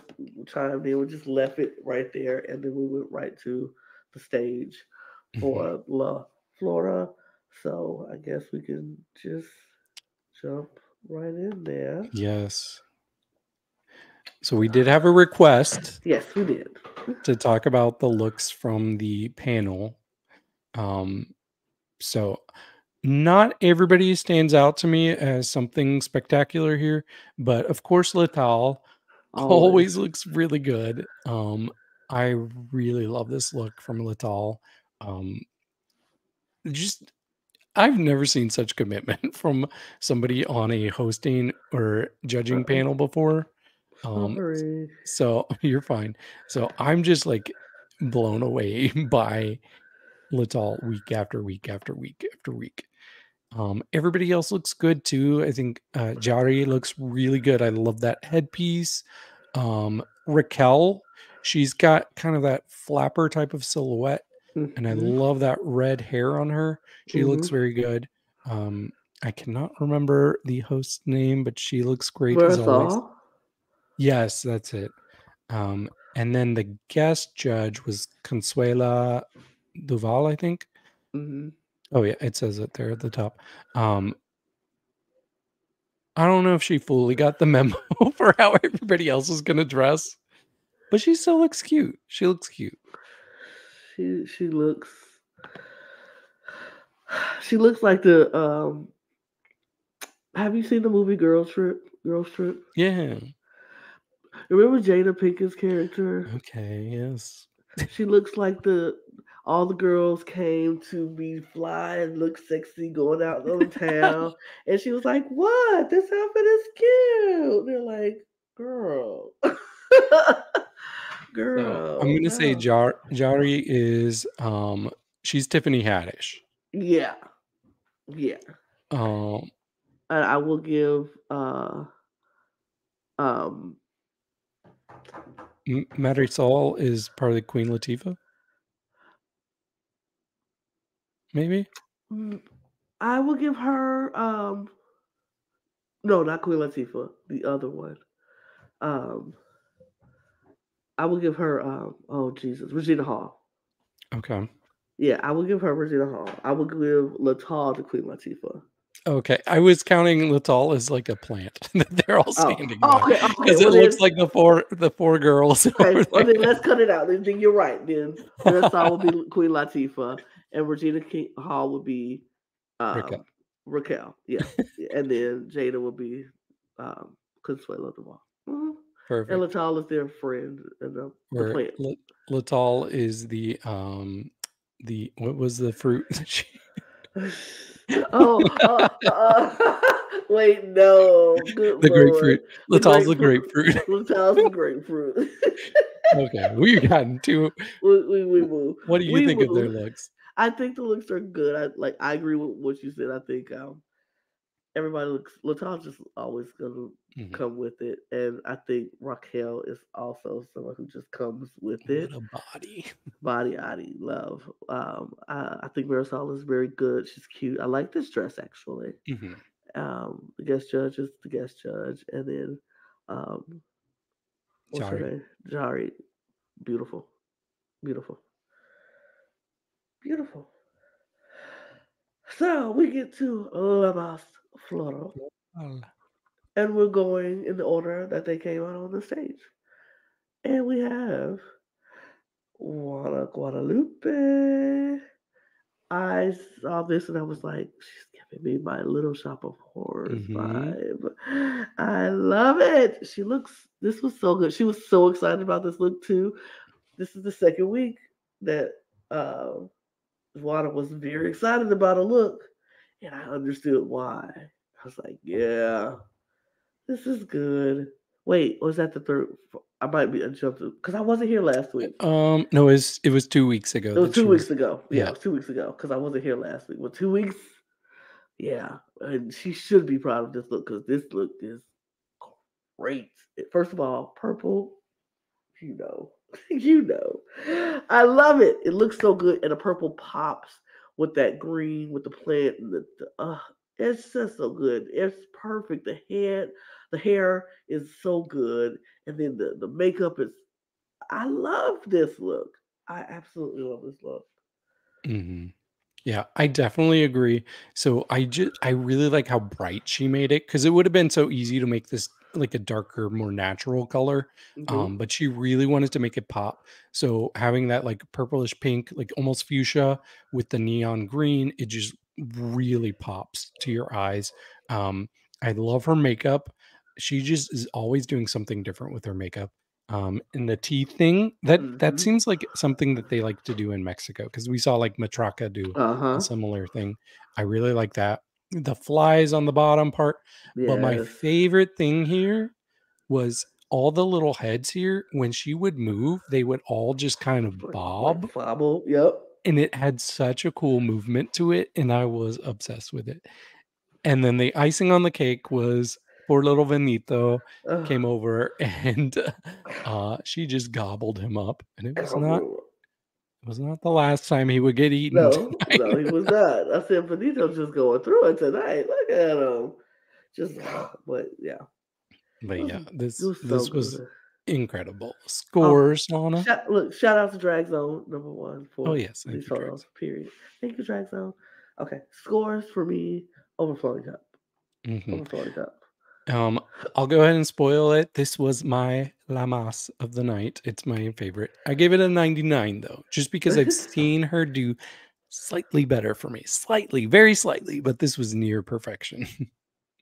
chimed in. We just left it right there, and then we went right to the stage Mhm. for La Flora. So I guess we can just jump right in there. Yes. So we did have a request Yes, we did. to talk about the looks from the panel. Um, so not everybody stands out to me as something spectacular here, but of course, Lital Always. always looks really good. I really love this look from Lital. Um, just I've never seen such commitment from somebody on a hosting or judging Uh-oh. panel before. Um, Sorry. so you're fine. So I'm just like blown away by Lital week after week after week after week. Everybody else looks good too. I think Jari looks really good. I love that headpiece. Raquel, she's got kind of that flapper type of silhouette, and I Mm-hmm. love that red hair on her. She looks Mm-hmm. very good. Um, I cannot remember the host's name, but she looks great as always. Marisol. Yes, that's it. And then the guest judge was Consuela Duval, I think. Mm-hmm. Oh yeah, it says it there at the top. Um, I don't know if she fully got the memo for how everybody else is gonna dress, but she still looks cute. She looks cute. She looks she looks like the have you seen the movie Girl Trip? Girls Trip? Yeah. Remember Jada Pinkett's character? Okay. Yes. She looks like the all the girls came to be fly and look sexy going out on town. And she was like, what? This outfit is cute. They're like, girl. So I'm Girl, gonna say no. Jari is she's Tiffany Haddish. Yeah, yeah. Um, And I will give um Marisol is probably Queen Latifah. Maybe. mm, I will give her no, not Queen Latifah, the other one. Um I will give her oh Jesus, Regina Hall. Okay. Yeah, I will give her Regina Hall. I will give Latal to Queen Latifah. Okay, I was counting Latal as like a plant that they're all standing by Okay, because it well looks then, like the four girls okay, over well there. then let's cut it out. Then you're right. Then Latal will be Queen Latifah, and Regina Hall will be Raquel. um, Raquel. Yeah, and then Jada will be Consuelo Duval. Mm-hmm. And Perfect. Latal is their friend and the Where plant. Latal is the what was the fruit that she Oh, wait, no. Good the grapefruit. Lord. The Latal's the grapefruit. grapefruit. Latal's the grapefruit. Okay, we've gotten to. we move. What do you We think of their move. looks? I think the looks are good. I agree with what you said. I think everybody looks Latal's just always gonna Mhm. come with it. And I think Raquel is also someone who just comes with it. What a body. Body, Adi, love. I think Marisol is very good. She's cute. I like this dress actually. Mhm. The guest judge is the guest judge, and then um, what's her Sorry. name? Jari. Beautiful, beautiful, beautiful. So we get to Mas Floral, Oh, and we're going in the order that they came out on the stage, and we have Juana Guadalupe. I saw this and I was like, she's giving me my Little Shop of Horrors mhm. vibe. I love it. This was so good. She was so excited about this look too. This is the second week that Juana was very excited about a look, and I understood why. I was like, yeah, this is good. Wait, was that the third? I might be jumped because I wasn't here last week. No, it was 2 weeks ago It was that two she weeks was. ago. Yeah, Yeah. it was 2 weeks ago because I wasn't here last week. Well, 2 weeks. Yeah, and she should be proud of this look because this look is great. First of all, purple, you know, you know, I love it. It looks so good, and the purple pops with that green, with the plant, and it's just so good. It's perfect. The hair is so good, and then the makeup is. I love this look. I absolutely love this look. Mhm. Yeah, I definitely agree. So I really like how bright she made it because it would have been so easy to make this like a darker, more natural color. Hmm. But she really wanted to make it pop. So having that like purplish pink, like almost fuchsia with the neon green, it just really pops to your eyes. I love her makeup. She just is always doing something different with her makeup. And the teeth thing, that Hmm. seems like something that they like to do in Mexico because we saw like Matraca do Uh a huh. similar thing. I really like that. The flies on the bottom part, but my Yes. favorite thing here was all the little heads here. When she would move, they would all just kind of Like bob, Fable. Yep. and it had such a cool movement to it, and I was obsessed with it. And then the icing on the cake was poor little Benito Ugh. came over and she just gobbled him up, and it was Come not on. the last time he would get eaten No, tonight. no, he was not. I said Benito's just going through it tonight. Look at him. Just, but yeah, But yeah, it this was so this was good. incredible. Oh, Scores, Lana. shout out to Drag Zone #1 Oh for yes, thank these you, Drex. photos. Period. Thank you, Drag Zone. Okay, scores for me. Overflowing cup. Hmm. Overflowing cup. Um, I'll go ahead and spoil it. This was my La Mas of the night. It's my favorite. I gave it a 99 though, just because I've seen her do slightly better for me. Slightly, very slightly, but this was near perfection.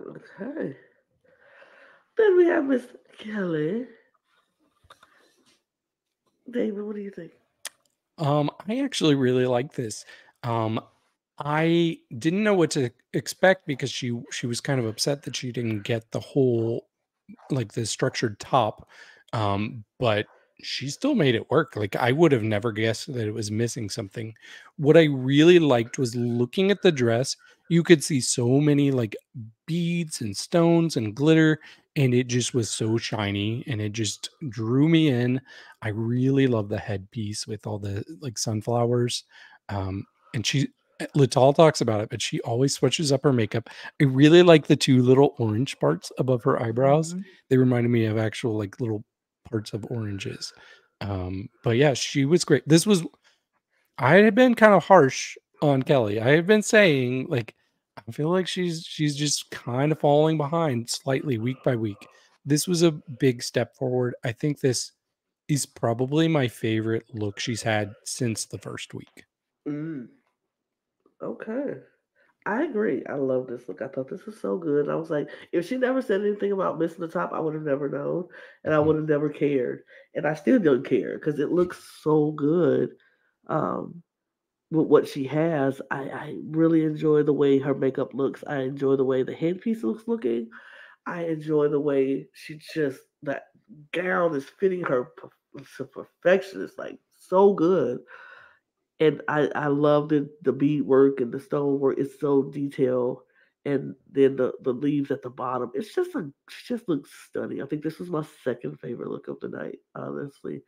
Okay. Then we have Miss Kelly. David, what do you think? I actually really like this. Um, I didn't know what to expect because she was kind of upset that she didn't get the whole like the structured top, but she still made it work. Like I would have never guessed that it was missing something. What I really liked was looking at the dress. You could see so many like beads and stones and glitter, and it just was so shiny and it just drew me in. I really love the headpiece with all the like sunflowers. And Lital talks about it, but she always switches up her makeup. I really like the two little orange parts above her eyebrows. Mm-hmm. They reminded me of actual like little parts of oranges. But yeah, she was great. I had been kind of harsh on Kelly. I had been saying, like, I feel like she's just kind of falling behind slightly week by week. This was a big step forward. I think this is probably my favorite look she's had since the first week. Okay. I agree. I love this look. I thought this was so good. I was like, if she never said anything about missing the top, I would have never known, and I Mhm. would have never cared. And I still don't care because it looks so good. Um, with what she has, I really enjoy the way her makeup looks. I enjoy the way the headpiece looks looking. I enjoy the way she just that gown is fitting her to perfection. It's like so good. And I love the beadwork and the stonework. It's so detailed. And then the leaves at the bottom. She just looks stunning. I think this was my second favorite look of the night, honestly.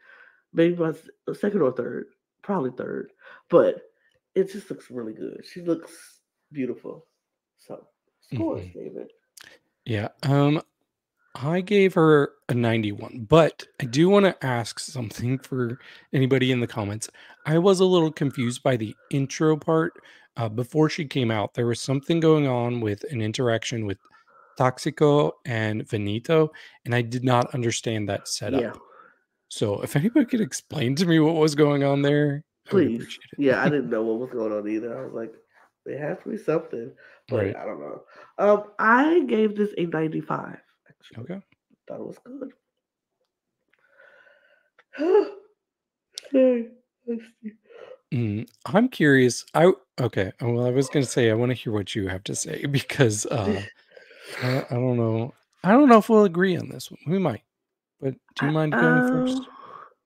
Maybe my second or third, probably third. But it just looks really good. She looks beautiful. So scores, Mhm. David. Yeah. I gave her a 91, but I do want to ask something for anybody in the comments. I was a little confused by the intro part. Before she came out, there was something going on with an interaction with Toxico and Venito, and I did not understand that Yeah. setup. So if anybody could explain to me what was going on there, I would Please. appreciate Yeah, I it. didn't know what was going on either. I was like, there has to be something, but Right. I don't know. I gave this a 95, actually. Okay. Thought it was good. Sorry. Let's see. I'm curious. Okay. Well, I was gonna say I want to hear what you have to say because I don't know. I don't know if we'll agree on this one. We might. But do I, you mind going um, first?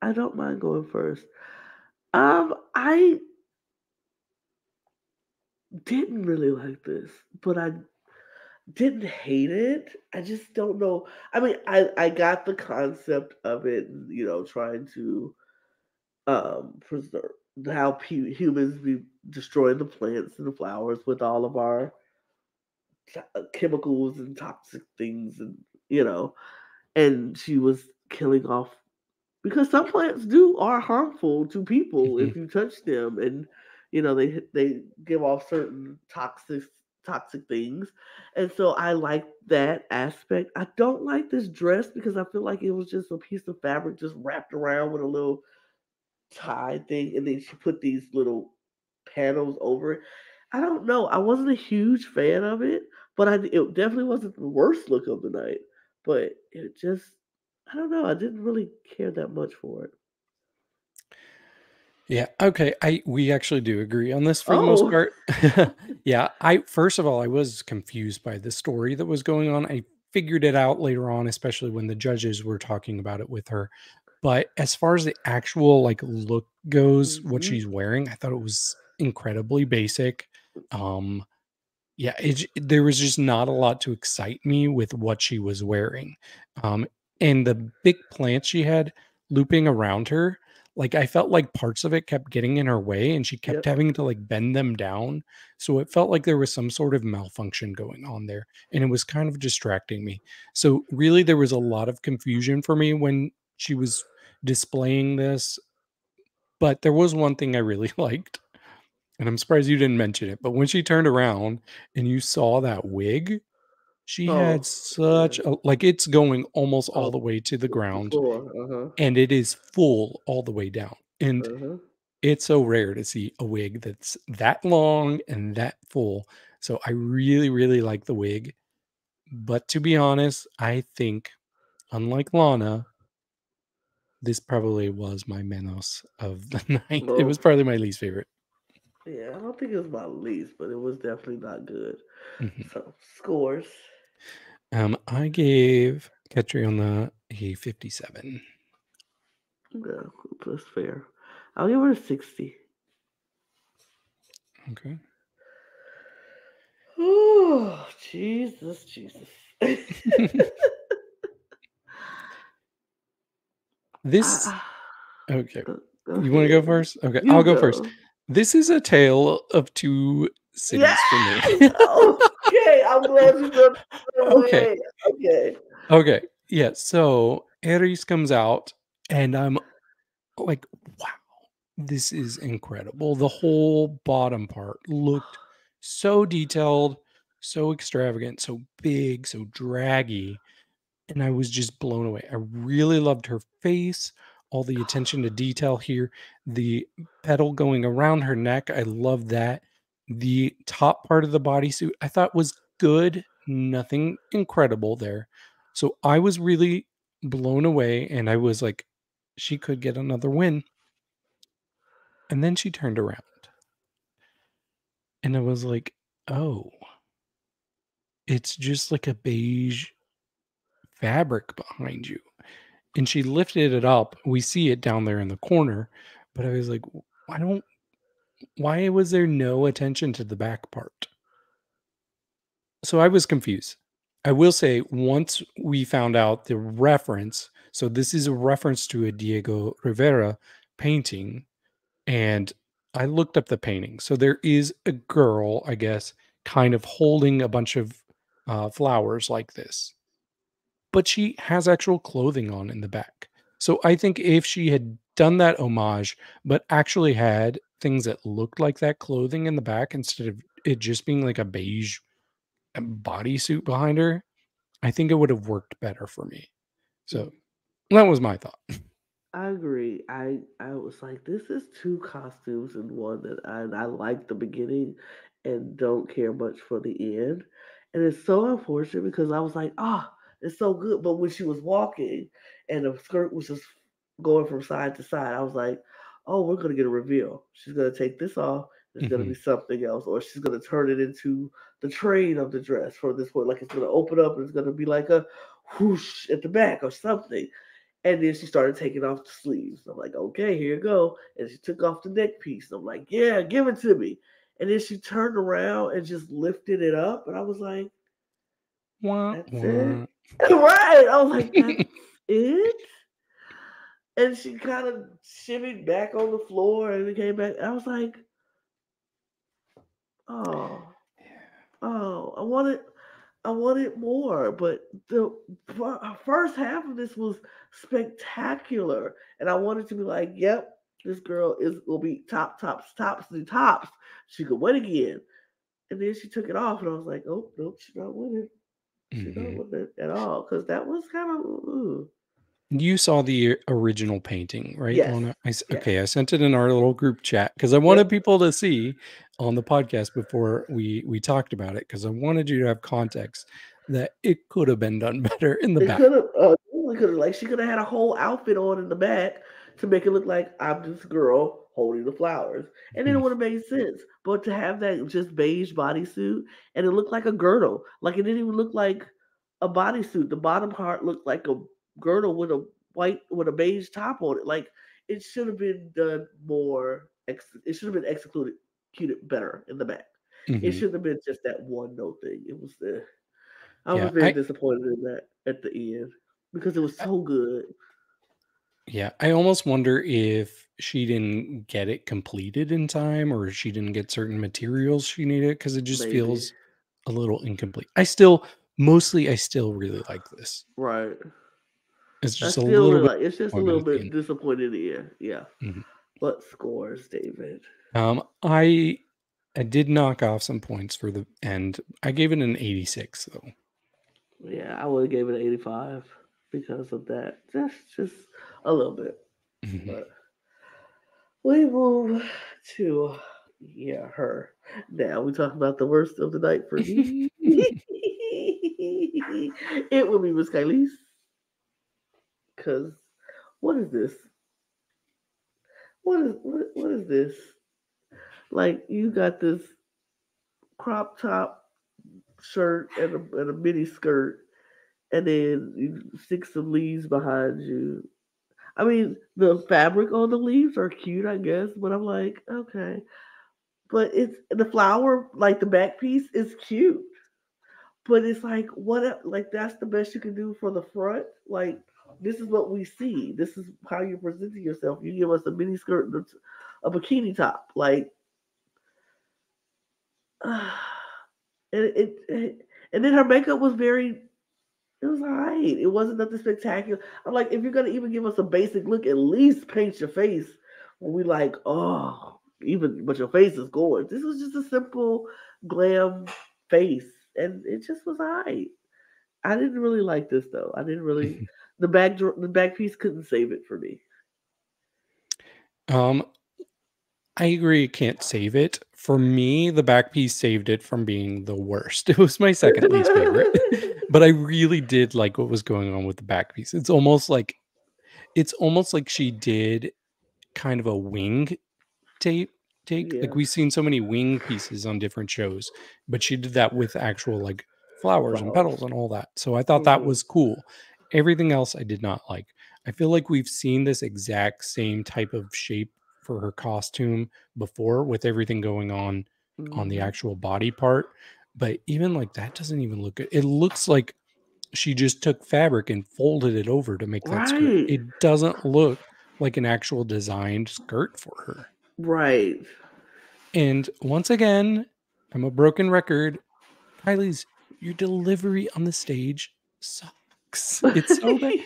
I don't mind going first. I didn't really like this, but I didn't hate it. I just don't know. I mean, I got the concept of it, trying to preserve how humans be destroying the plants and the flowers with all of our chemicals and toxic things, and you know, and she was killing off because some plants are harmful to people Mhm. if you touch them, and they give off certain toxic things, and so I like that aspect. I don't like this dress because I feel like it was just a piece of fabric just wrapped around with a little tie thing, and then she put these little panels over it. I don't know. I wasn't a huge fan of it, but it definitely wasn't the worst look of the night. But it just, I don't know. I didn't really care that much for it. Yeah. Okay. We actually do agree on this for the most Oh, part. Yeah. I first of all, I was confused by the story that was going on. I figured it out later on, especially when the judges were talking about it with her. But as far as the actual like look goes, what hmm she's wearing, I thought it was incredibly basic. Um, Yeah, there was just not a lot to excite me with what she was wearing. Um, and the big plant she had looping around her, like I felt like parts of it kept getting in her way and she kept yep. having to like bend them down. So it felt like there was some sort of malfunction going on there and it was kind of distracting me. So really there was a lot of confusion for me when she was displaying this, but there was one thing I really liked and I'm surprised you didn't mention it, but when she turned around and you saw that wig, she had Oh, yeah. such a like, it's going almost all Oh, the way to the the ground, floor. Uh huh. and it is full all the way down, and Uh huh. it's so rare to see a wig that's that long and that full, so I really, really like the wig, but to be honest, I think, unlike Lana, this probably was my menos of the night. It was Well, probably my least favorite. yeah. I don't think it was my least, but it was definitely not good. Mhm. So scores. I gave Cattriona a 57. Yeah, that's fair. I'll give her a 60. Okay. Oh, Jesus, Jesus. This I, okay. go You wanna go ahead. first? Okay, I'll You go first. go. This is a tale of 2 Yes! cities for me. Okay, I'm glad you felt the Okay, way. Okay. okay. Yeah, so Aries comes out, and I'm like, wow, this is incredible. The whole bottom part looked so detailed, so extravagant, so big, so draggy. And I was just blown away. I really loved her face, all the attention to detail here, the petal going around her neck. I love that. The top part of the bodysuit I thought was good, nothing incredible there. So I was really blown away and I was like, she could get another win. And then she turned around and I was like, oh, it's just like a beige fabric behind you. And she lifted it up. We see it down there in the corner, but I was like, why was there no attention to the back part? So I was confused. I will say, once we found out the reference, so this is a reference to a Diego Rivera painting, and I looked up the painting. So there is a girl, I guess, kind of holding a bunch of flowers like this, but she has actual clothing on in the back. So I think if she had done that homage, but actually had things that looked like that clothing in the back instead of it just being like a beige bodysuit behind her, I think it would have worked better for me. So that was my thought. I agree. I was like, this is two costumes in one that I like the beginning and don't care much for the end. And it's so unfortunate because I was like, it's so good. But when she was walking and the skirt was just going from side to side, I was like, oh, we're gonna get a reveal. She's gonna take this off. It's gonna Mm-hmm. be something else, or she's gonna turn it into the train of the dress from this point. Like it's gonna open up and it's gonna be like a whoosh at the back or something. And then she started taking off the sleeves. I'm like, okay, here you go. And she took off the neck piece. I'm like, yeah, give it to me. And then she turned around and just lifted it up. And I was like, Wah, that's it. wah. Right. I was like, that's it. And she kind of shimmied back on the floor and it came back. I was like, oh, oh, I wanted more, but the first half of this was spectacular, and I wanted to be like, "Yep, this girl will be tops the tops. She could win again." And then she took it off, and I was like, "Oh nope, she's not winning. She's not Mm-hmm. winning at all." Because that was kind of You saw the original painting, right, yes, Lana? yes, Okay, I sent it in our little group chat because I wanted yep. people to see on the podcast before we talked about it because I wanted you to have context that it could have been done better in the It back. could have, could have, like, she could have had a whole outfit on in the back to make it look like I'm this girl holding the flowers, and then it Mhm. would have made sense. But to have that just beige bodysuit, and it looked like a girdle, like it didn't even look like a bodysuit. The bottom part looked like a girdle with a with a beige top on it. Like it should have been done more. It should have been executed better in the back. It Mhm. shouldn't have been just that one note thing. It was the I was Yeah, very disappointed in that at the end because it was I so good. yeah, I almost wonder if she didn't get it completed in time or she didn't get certain materials she needed because it just Maybe. feels a little incomplete. I still really like this. Right. It's I just a still little really bit like it's just a disappointment little at the bit end. disappointed in the end. Yeah. Mhm. But scores, David. I did knock off some points for the end. I gave it an 86 though. Yeah, I would have gave it an 85 because of that. Just a little bit. Mhm. But we move to her. Now we talk about the worst of the night for me. It will be Miss Kyliezz. Cause what is this? What is this? Like you got this crop top shirt and a mini skirt, and then you stick some leaves behind you. I mean, the fabric on the leaves are cute, I guess, but I'm like, okay. But it's the flower, like the back piece, is cute. But it's like, like that's the best you can do for the front. Like, this is what we see. This is how you're presenting yourself. You give us a mini skirt and a bikini top. Like, and and then her makeup was very It was alright. It wasn't nothing spectacular. I'm like, if you're gonna even give us a basic look, at least paint your face. When we like, oh, even but your face is gorgeous. This was just a simple glam face, and it just was alright. I didn't really like this though. I didn't really. The back piece couldn't save it for me. Um, I agree it can't save it. For me, the back piece saved it from being the worst. It was my second least favorite. But I really did like what was going on with the back piece. It's almost like she did kind of a wing tape take. Yeah, Like we've seen so many wing pieces on different shows, but she did that with actual like flowers and flowers. petals and all that. So I thought that Hmm. was cool. Everything else I did not like. I feel like we've seen this exact same type of shape for her costume before with everything going on the Hmm. actual body part. But even like that doesn't even look good. It looks like she just took fabric and folded it over to make that skirt. Right, It doesn't look like an actual designed skirt for her. right. And once again, I'm a broken record. Kyliezz, your delivery on the stage sucks. It's so bad.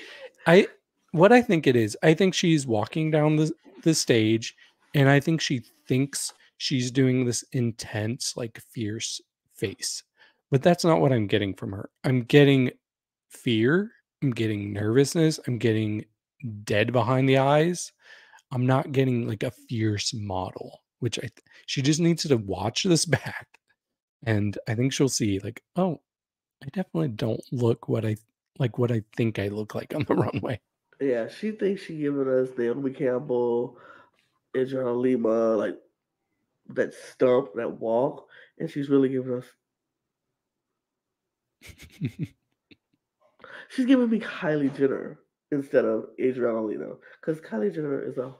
I what I think it is, I think she's walking down the stage and I think she thinks she's doing this intense, like fierce face. But that's not what I'm getting from her. I'm getting fear, I'm getting nervousness, I'm getting dead behind the eyes. I'm not getting like a fierce model, which she just needs to watch this back, and I think she'll see like, oh, I definitely don't look what I think I look like on the runway. Yeah, she thinks she giving us Naomi Campbell and John Lima, like that stump, that walk, and she's really giving us. She's giving me Kylie Jenner instead of Adriana Lima, because Kylie Jenner is a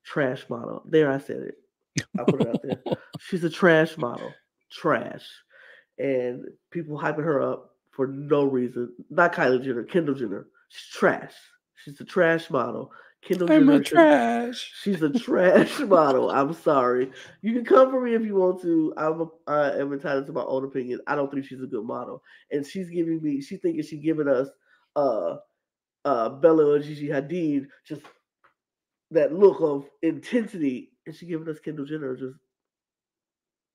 trash model. There, I said it. I put it out there. She's a trash model. Trash. And people hyping her up for no reason. Not Kylie Jenner, Kendall Jenner. She's trash. She's a trash model. Kendall I'm a Jenner should. trash. She's a trash model. I'm sorry. You can come for me if you want to. I am entitled to my own opinion. I don't think she's a good model, and she's giving me. She's thinking she's giving us uh Bella or Gigi Hadid just that look of intensity, and she giving us Kendall Jenner just.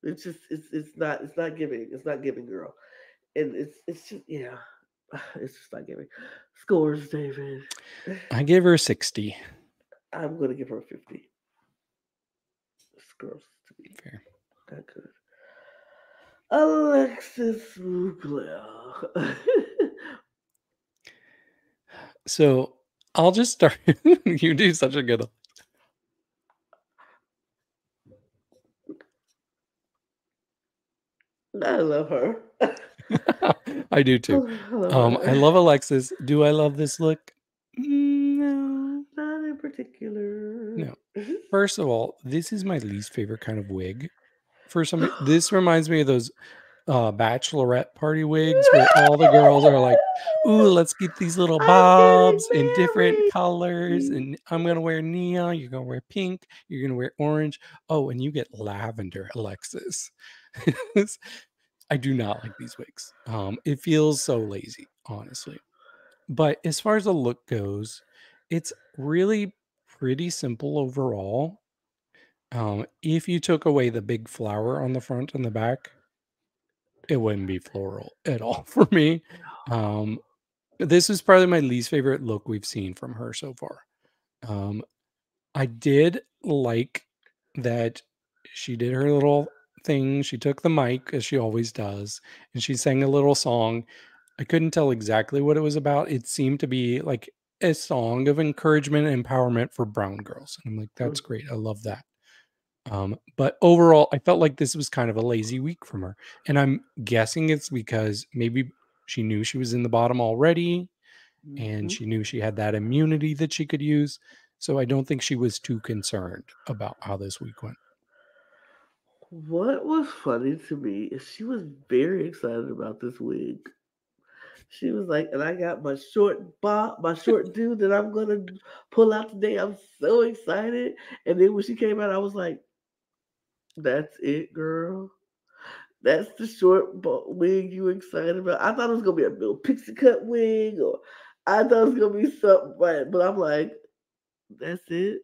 It's not giving. It's not giving, girl. And it's just yeah, it's just not giving. Scores, David. I give her 60. I'm gonna give her a 50. Scores to be Fair. not good. Alexis Mvgler. So I'll just start. You do such a good. I love her. I do too. I love I her. love Alexis. Do I love this look? No. Not in particular. No. First of all, this is my least favorite kind of wig. For some, this reminds me of those bachelorette party wigs where all the girls are like, "Ooh, let's get these little I'm getting bobs in different colors, married. and I'm gonna wear neon. You're gonna wear pink. You're gonna wear orange. Oh, and you get lavender, Alexis." I do not like these wigs. It feels so lazy, honestly. But as far as the look goes, it's really pretty simple overall. If you took away the big flower on the front and the back, it wouldn't be floral at all for me. Um, this is probably my least favorite look we've seen from her so far. Um, I did like that she did her little thing. She took the mic as she always does, and she sang a little song. I couldn't tell exactly what it was about. It seemed to be like a song of encouragement and empowerment for brown girls. And I'm like, that's great. I love that. But overall, I felt like this was kind of a lazy week from her. And I'm guessing it's because maybe she knew she was in the bottom already and Mhm. she knew she had that immunity that she could use. So I don't think she was too concerned about how this week went. What was funny to me is she was very excited about this wig. She was like, and I got my short bob, my short dude that I'm gonna pull out today. I'm so excited. And then when she came out, I was like, that's it, girl. That's the short wig you excited about. I thought it was gonna be a little pixie cut wig, or I thought it was gonna be something, right? But I'm like, that's it.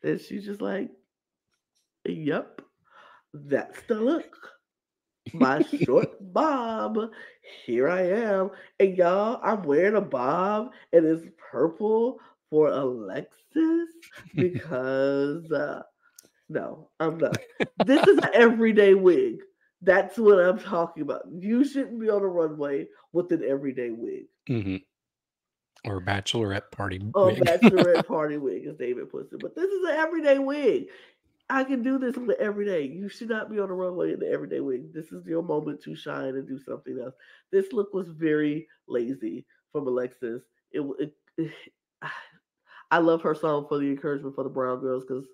And she's just like, yep, that's the look. My short bob. Here I am. And y'all, I'm wearing a bob and it's purple for Alexis because no, I'm not. This is an everyday wig. That's what I'm talking about. You shouldn't be on a runway with an everyday wig. Mm-hmm. Or bachelorette party Or wig. bachelorette party wig, as David puts it. But this is an everyday wig. I can do this with the everyday. You should not be on the runway in the everyday wig. This is your moment to shine and do something else. This look was very lazy from Alexis. It I love her song for the encouragement for the brown girls because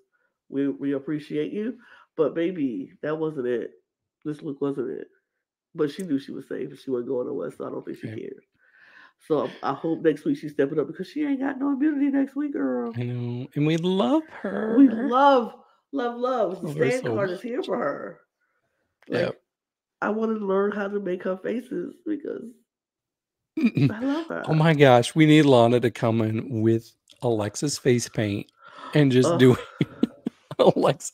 we appreciate you. But baby, that wasn't it. This look wasn't it. But she knew she was safe and she wasn't going nowhere, so I don't think she cared. So I hope next week she's stepping up because she ain't got no immunity next week, girl. I know, and we love her. We love. The stand so card is here for her. Like, yep. I want to learn how to make her faces because I love her. Oh my gosh, we need Lana to come in with Alexis face paint and just do Alexis.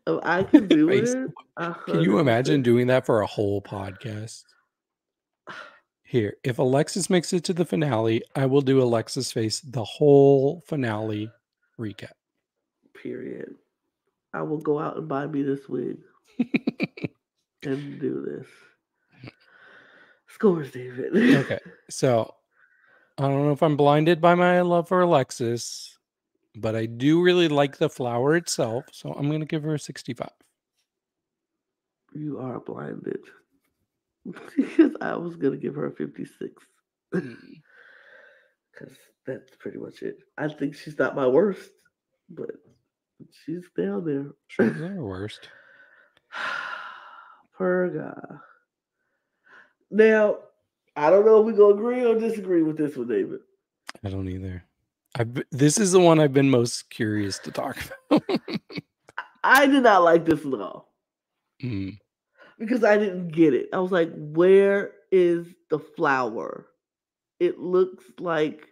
If I can do face. it, Can you imagine doing that for a whole podcast? Here, if Alexis makes it to the finale, I will do Alexis face the whole finale recap. Period. I will go out and buy me this wig and do this. Scores, David. Okay, so I don't know if I'm blinded by my love for Alexis, but I do really like the flower itself, so I'm going to give her a 65. You are blinded. Because I was going to give her a 56. Because that's pretty much it. I think she's not my worst, but she's down there. She's our worst. Purga. Now, I don't know if we're going to agree or disagree with this one, David. I don't either. This is the one I've been most curious to talk about. I did not like this at all. Mm. Because I didn't get it. I was like, where is the flower? It looks like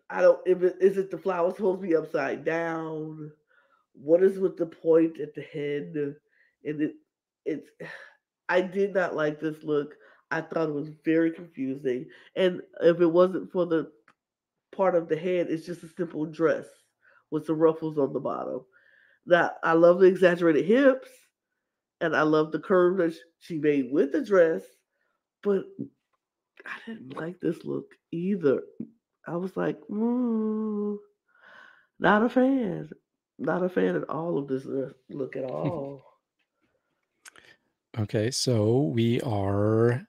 is it the flower supposed to be upside down? What is with the point at the head? And it's I did not like this look. I thought it was very confusing. And if it wasn't for the part of the head, it's just a simple dress with some ruffles on the bottom. Now, I love the exaggerated hips. And I love the curve that she made with the dress, but I didn't like this look either. I was like, not a fan. Not a fan at all of this look at all. Okay, so we are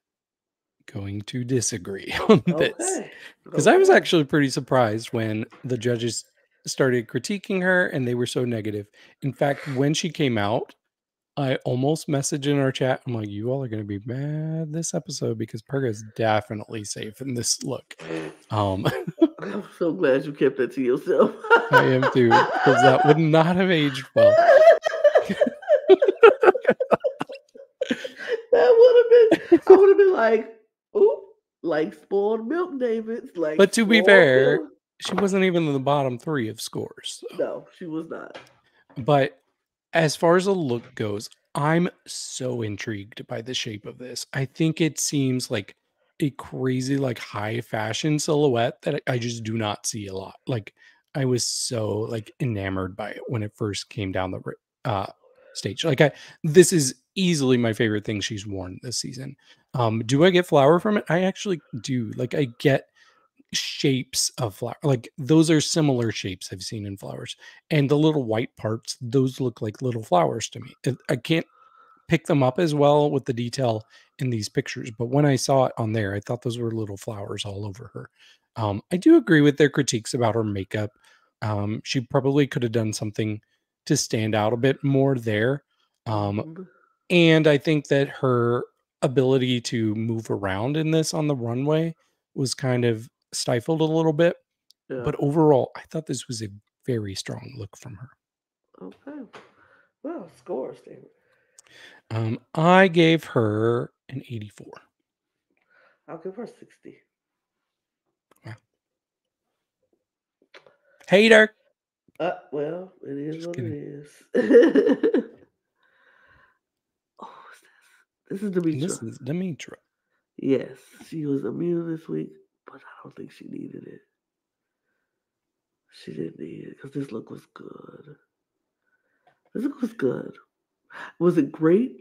going to disagree on this. Because I was actually pretty surprised when the judges started critiquing her and they were so negative. In fact, when she came out, I almost messaged in our chat. I'm like, you all are going to be mad this episode because Purga is definitely safe in this look. I'm so glad you kept that to yourself. I am too, because that would not have aged well. I would have been like, ooh, like spoiled milk, David. Like, but to be fair, she wasn't even in the bottom 3 of scores. So. No, she was not. But as far as the look goes, I'm so intrigued by the shape of this. I think it seems like a crazy, like high fashion silhouette that I just do not see a lot. Like I was so like enamored by it when it first came down the stage. Like this is easily my favorite thing she's worn this season. Do I get flower from it? I actually do. Like I get shapes of flower, like those are similar shapes I've seen in flowers, and the little white parts, those look like little flowers to me. I can't pick them up as well with the detail in these pictures, but when I saw it on there, I thought those were little flowers all over her. I do agree with their critiques about her makeup. She probably could have done something to stand out a bit more there. And I think that her ability to move around in this on the runway was kind of stifled a little bit. Yeah. But overall, I thought this was a very strong look from her. Okay. Well, scores, David. I gave her an 84. I'll give her 60. Wow. Hater. Well, it is Just what kidding. it is. Oh, what's this? This is Dimittra. This is Dimittra. Yes, she was immune this week, but I don't think she needed it. She didn't need it because this look was good. This look was good. Was it great?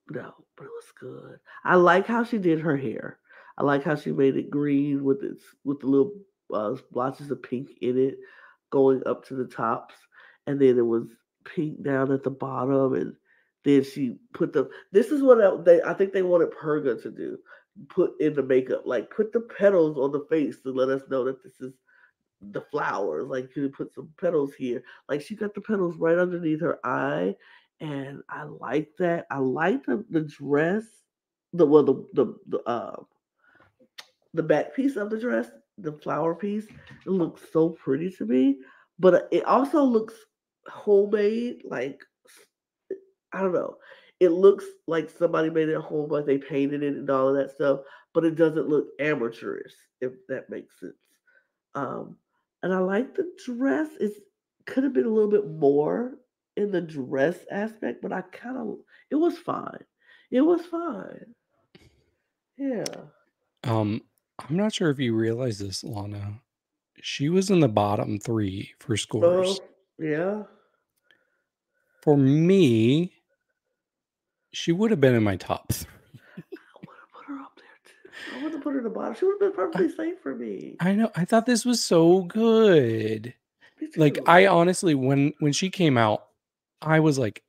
No, but it was good. I like how she did her hair. I like how she made it green with the little blotches of pink in it, going up to the tops, and then it was pink down at the bottom, and then she put the. This is what I think they wanted Purga to do. Put in the makeup, like put the petals on the face to let us know that this is the flowers. Like you put some petals here. Like she got the petals right underneath her eye, and I like that. I like the dress, the back piece of the dress, the flower piece. It looks so pretty to me, but it also looks homemade. Like I don't know. It looks like somebody made it at home, like they painted it and all of that stuff, but it doesn't look amateurish, if that makes sense. Um, and I like the dress. It could have been a little bit more in the dress aspect, but it was fine. It was fine. Yeah. I'm not sure if you realize this, Lana. She was in the bottom 3 for scores. Yeah. For me, she would have been in my top 3. I would have put her up there too. I would have put her in the bottom. She would have been perfectly safe for me. I know. I thought this was so good. Me Like, too. I honestly, when she came out, I was like,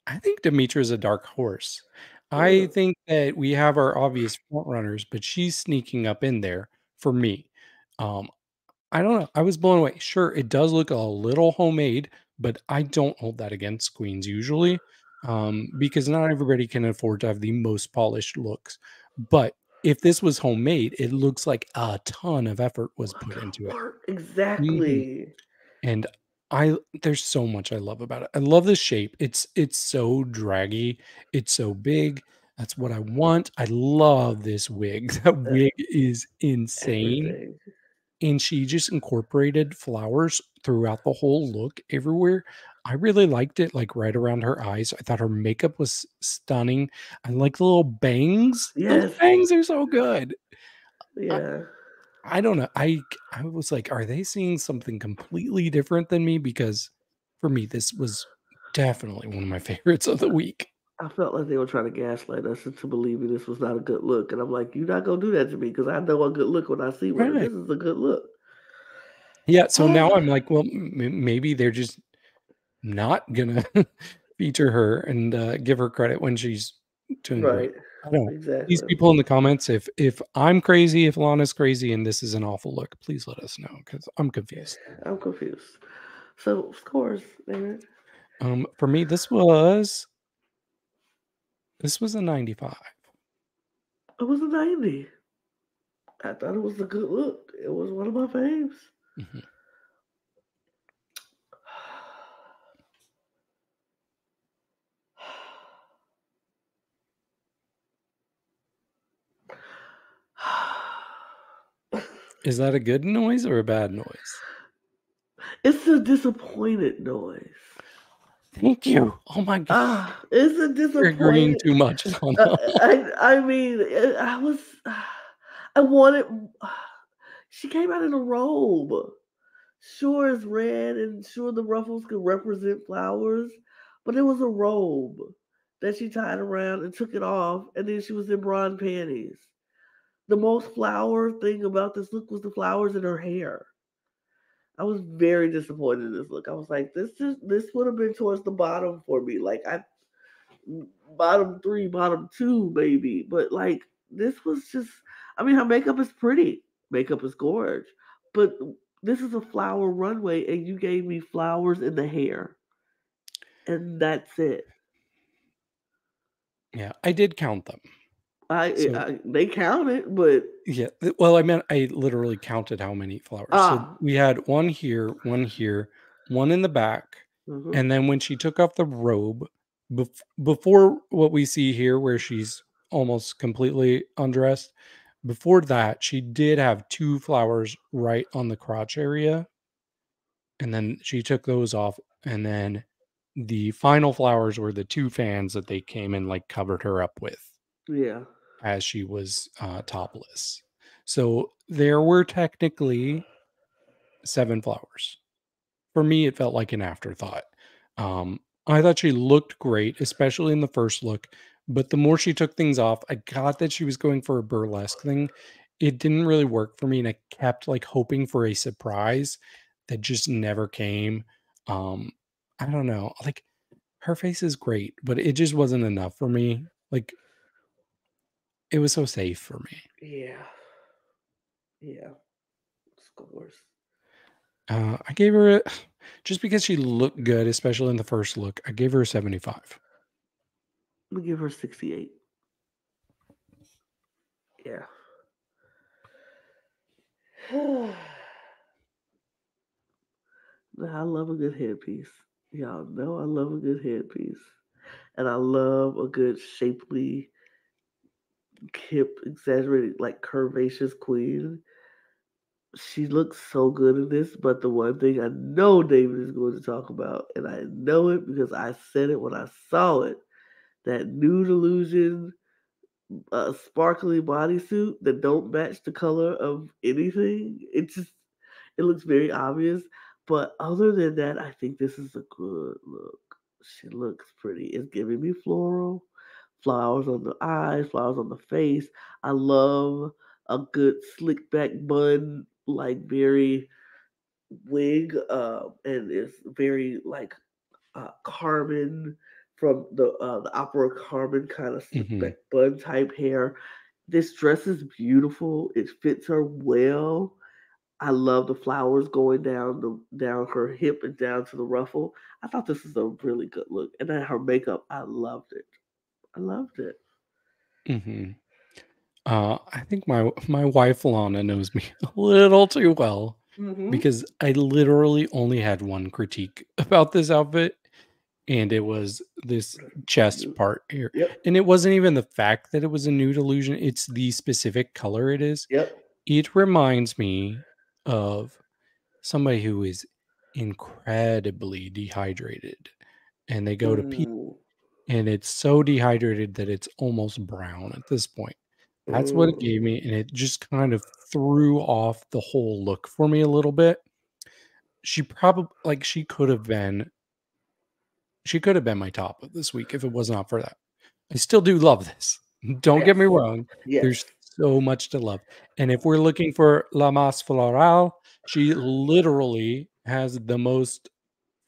I think Dimittra is a dark horse. I think that we have our obvious front runners, but she's sneaking up in there for me. I don't know. I was blown away. Sure, it does look a little homemade, but I don't hold that against queens usually, because not everybody can afford to have the most polished looks. But if this was homemade, it looks like a ton of effort was put into it. Mhm. Exactly. And there's so much I love about it. I love the shape. It's so draggy. It's so big. That's what I want. I love this wig. That Uh, wig is insane. Everything. And she just incorporated flowers throughout the whole look everywhere. I really liked it, like, right around her eyes. I thought her makeup was stunning. I like the little bangs. Those Yes. bangs are so good. Yeah. I don't know. I was like, are they seeing something completely different than me? Because for me, this was definitely one of my favorites of the week. I felt like they were trying to gaslight us into believing this was not a good look. And I'm like, you're not going to do that to me because I know a good look when I see one. And Right. this is a good look. Yeah. So now I'm like, well, maybe they're just not gonna feature her and give her credit when she's doing great. Right. I don't know. These Exactly. people in the comments, if I'm crazy, if Lana's crazy, and this is an awful look, please let us know because I'm confused. I'm confused. So, scores, David. For me, this was a 95. It was a 90. I thought it was a good look. It was one of my faves. Mhm. Is that a good noise or a bad noise? It's a disappointed noise. Thank you. Oh my god. It's a You're agreeing disappointed. too much, Lana. I mean, I was. I wanted. She came out in a robe. Sure, it's red, and sure the ruffles could represent flowers, but it was a robe that she tied around and took it off, and then she was in bra panties. The most flower thing about this look was the flowers in her hair. I was very disappointed in this look. I was like, this would have been towards the bottom for me. Like I bottom 3, bottom 2, maybe. But like this was just I mean her makeup is pretty. Makeup is gorgeous. But this is a flower runway and you gave me flowers in the hair. And that's it. Yeah, I did count them. They counted, but Yeah, well, I meant I literally counted how many flowers. So we had one here, one in the back, mhm. and then when she took off the robe, before what we see here, where she's almost completely undressed, before that, she did have 2 flowers right on the crotch area, and then she took those off, and then the final flowers were the 2 fans that they came and, like, covered her up with Yeah. as she was, topless. So, there were technically 7 flowers. For me, it felt like an afterthought. I thought she looked great, especially in the first look, but the more she took things off, I got that she was going for a burlesque thing. It didn't really work for me, and I kept like hoping for a surprise that just never came. Um, I don't know. Like her face is great, but it just wasn't enough for me. Like it was so safe for me. Yeah. Yeah. Scores. I gave her just because she looked good, especially in the first look. I gave her a 75. I'm gonna give her 68. Yeah. Now, I love a good headpiece. Y'all know I love a good headpiece. And I love a good shapely, hip, exaggerated, like curvaceous queen. She looks so good in this, but the one thing I know David is going to talk about, and I know it because I said it when I saw it, that nude illusion sparkly bodysuit that don't match the color of anything. It looks very obvious. But other than that, I think this is a good look. She looks pretty. It's giving me floral, flowers on the eyes, flowers on the face. I love a good slick back bun, like very wig, and it's very like Carmen from the opera Carmen kind of slick Mhm. back bun type hair. This dress is beautiful. It fits her well. I love the flowers going down her hip and down to the ruffle. I thought this was a really good look. And then her makeup, I loved it. I loved it. Mhm. I think my wife Lana knows me a little too well Mm-hmm. because I literally only had one critique about this outfit, and it was this chest part here. Yep. And it wasn't even the fact that it was a nude illusion, it's the specific color it is. Yep. It reminds me of somebody who is incredibly dehydrated and they go to pee Ooh. and it's so dehydrated that it's almost brown at this point. That's what it gave me, Ooh. and it just kind of threw off the whole look for me a little bit. She probably like she could have been my top of this week if it was not for that. I still do love this. Don't get Yes. me wrong. Yes. There's so much to love. And if we're looking for La Mas Floral, she literally has the most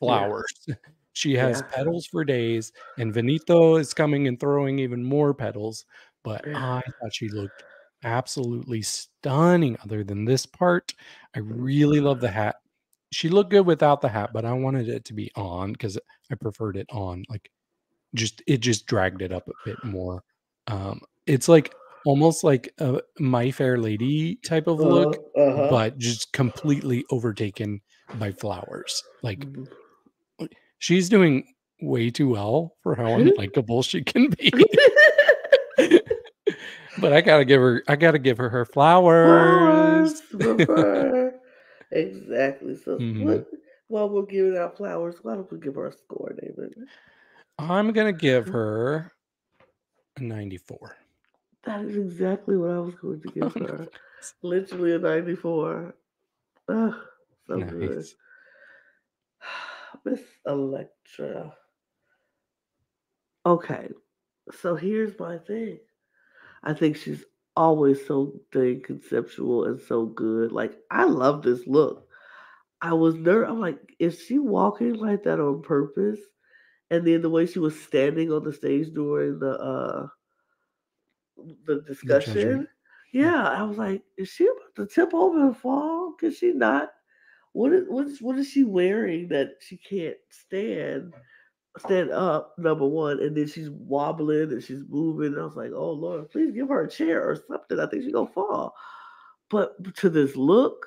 Yeah. flowers. She has Yeah. petals for days, and Benito is coming and throwing even more petals, but Yeah. I thought she looked absolutely stunning other than this part. I really love the hat. She looked good without the hat, but I wanted it to be on because I preferred it on, like, just it just dragged it up a bit more. It's like almost like a My Fair Lady type of look, Uh-huh. Uh-huh. but just completely overtaken by flowers. Like Mhm. she's doing way too well for how unlikable she can be. But I gotta give her her Flowers flowers. for her. Exactly. So Mhm. what while we're giving out flowers, why don't we give her a score, David? I'm gonna give her a 94. That is exactly what I was going to give her. Literally a 94. Ugh, so good. Nice. Miss Electra. Okay, so here's my thing. I think she's always so dang conceptual and so good. Like, I love this look. I was nervous. I'm like, is she walking like that on purpose? And then the way she was standing on the stage during the The judgment. discussion, yeah, I was like, is she about to tip over and fall? Can she not? What is she wearing that she can't stand up? Number one, and then she's wobbling and she's moving. And I was like, oh Lord, please give her a chair or something. I think she's gonna fall. But to this look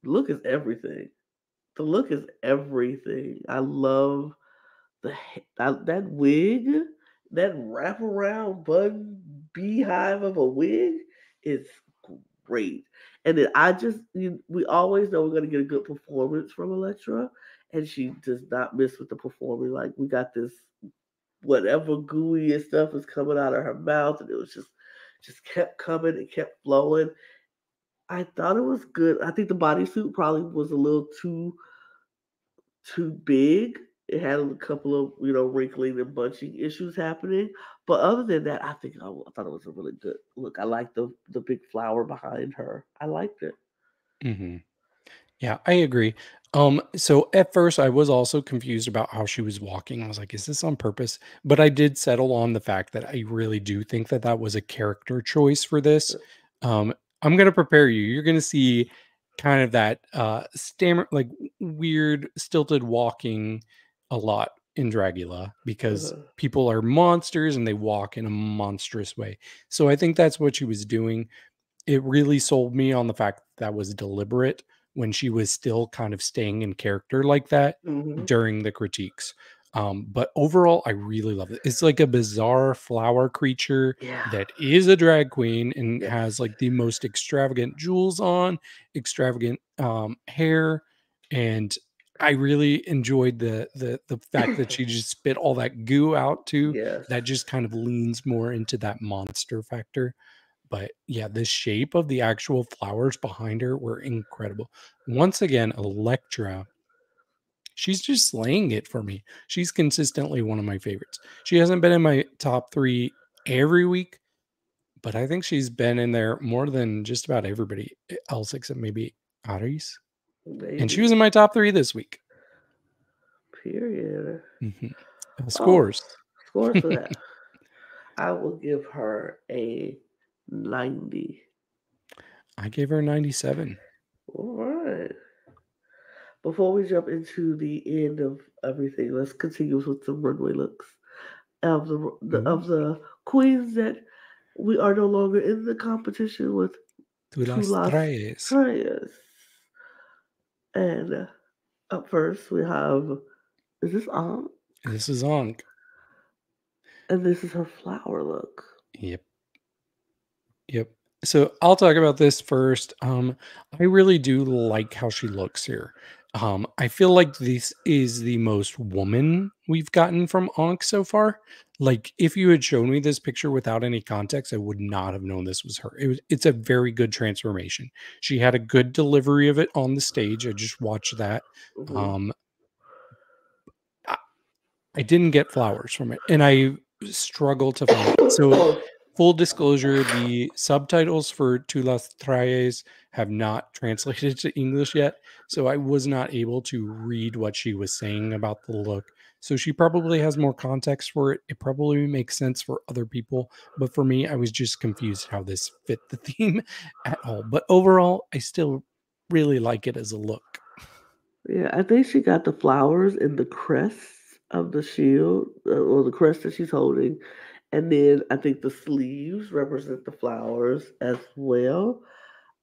is everything. The look is everything. I love that wig, that wraparound bun beehive of a wig is great. And then we always know we're going to get a good performance from Electra, and she does not miss with the performing. Like we got this whatever gooey and stuff is coming out of her mouth, and it was just kept coming and kept flowing. I thought it was good. I think the bodysuit probably was a little too big. It had a couple of wrinkling and bunching issues happening, but other than that, I thought it was a really good look. I like the big flower behind her. I liked it. Mm-hmm. Yeah, I agree. So at first I was also confused about how she was walking. I was like, is this on purpose? But I did settle on the fact that I really do think that that was a character choice for this. I'm going to prepare you. You're going to see kind of that stammer, like weird stilted walking a lot in Dragula because Uh-huh. people are monsters and they walk in a monstrous way. So I think that's what she was doing. It really sold me on the fact that was deliberate when she was still kind of staying in character like that Hmm. during the critiques. But overall, I really love it. It's like a bizarre flower creature Yeah. that is a drag queen and Yes. has like the most extravagant jewels on, extravagant hair, and I really enjoyed the fact that she just spit all that goo out too. Yes. That just kind of leans more into that monster factor. But yeah, the shape of the actual flowers behind her were incredible. Once again, Electra, she's just slaying it for me. She's consistently one of my favorites. She hasn't been in my top 3 every week, but I think she's been in there more than just about everybody else except maybe Aries. And she was Maybe. in my top 3 this week. Period. Mhm. Oh, Scores. scores for that. I will give her a 90. I gave her a 97. All right. Before we jump into the end of everything, let's continue with some runway looks of Ooh, of the queens that we are no longer in the competition with. tú To las las traes. Trayas. And up first we have, is this on? This is on. And this is her flower look. Yep. Yep. So I'll talk about this first. I really do like how she looks here. I feel like this is the most woman we've gotten from Ankh so far. Like, if you had shown me this picture without any context, I would not have known this was her. It's a very good transformation. She had a good delivery of it on the stage. I just watched that. Hmm. Um, I, I didn't get flowers from it, and I struggle to find it. So full disclosure, the subtitles for Tu las traes have not translated to English yet, so I was not able to read what she was saying about the look. So she probably has more context for it. It probably makes sense for other people, but for me, I was just confused how this fit the theme at all. But overall, I still really like it as a look. Yeah, I think she got the flowers in the crest of the shield, or the crest that she's holding. And then I think the sleeves represent the flowers as well.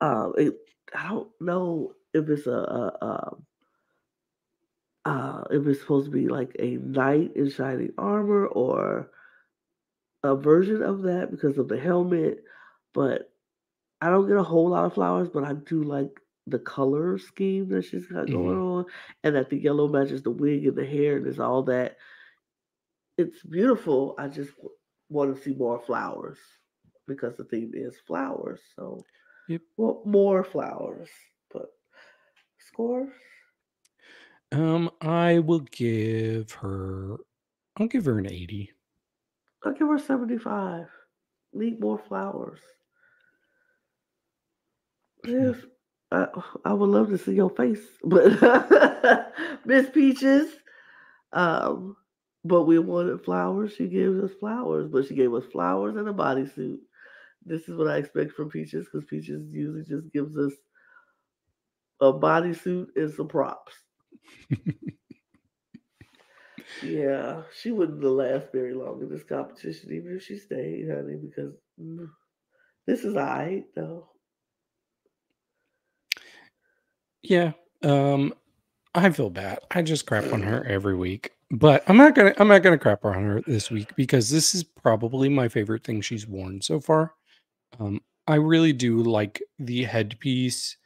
It, I don't know if it's if it's supposed to be like a knight in shining armor or a version of that because of the helmet. But I don't get a whole lot of flowers, but I do like the color scheme that she's got going Mhm. on, and that the yellow matches the wig and the hair, and it's all that. It's beautiful. I just want to see more flowers because the theme is flowers. So, Yep. well, more flowers. But scores, I will give her. I'll give her an 80. I'll give her 75. Need more flowers. Yes, I, I would love to see your face, but Miss Peaches. Um, but we wanted flowers. She gave us flowers, but she gave us flowers and a bodysuit. This is what I expect from Peaches because Peaches usually just gives us a bodysuit and some props. Yeah, she wouldn't last very long in this competition, even if she stayed, honey, because this is alright though. Yeah. I feel bad. I just crap on her every week. But I'm not gonna crap on her this week because this is probably my favorite thing she's worn so far. I really do like the headpiece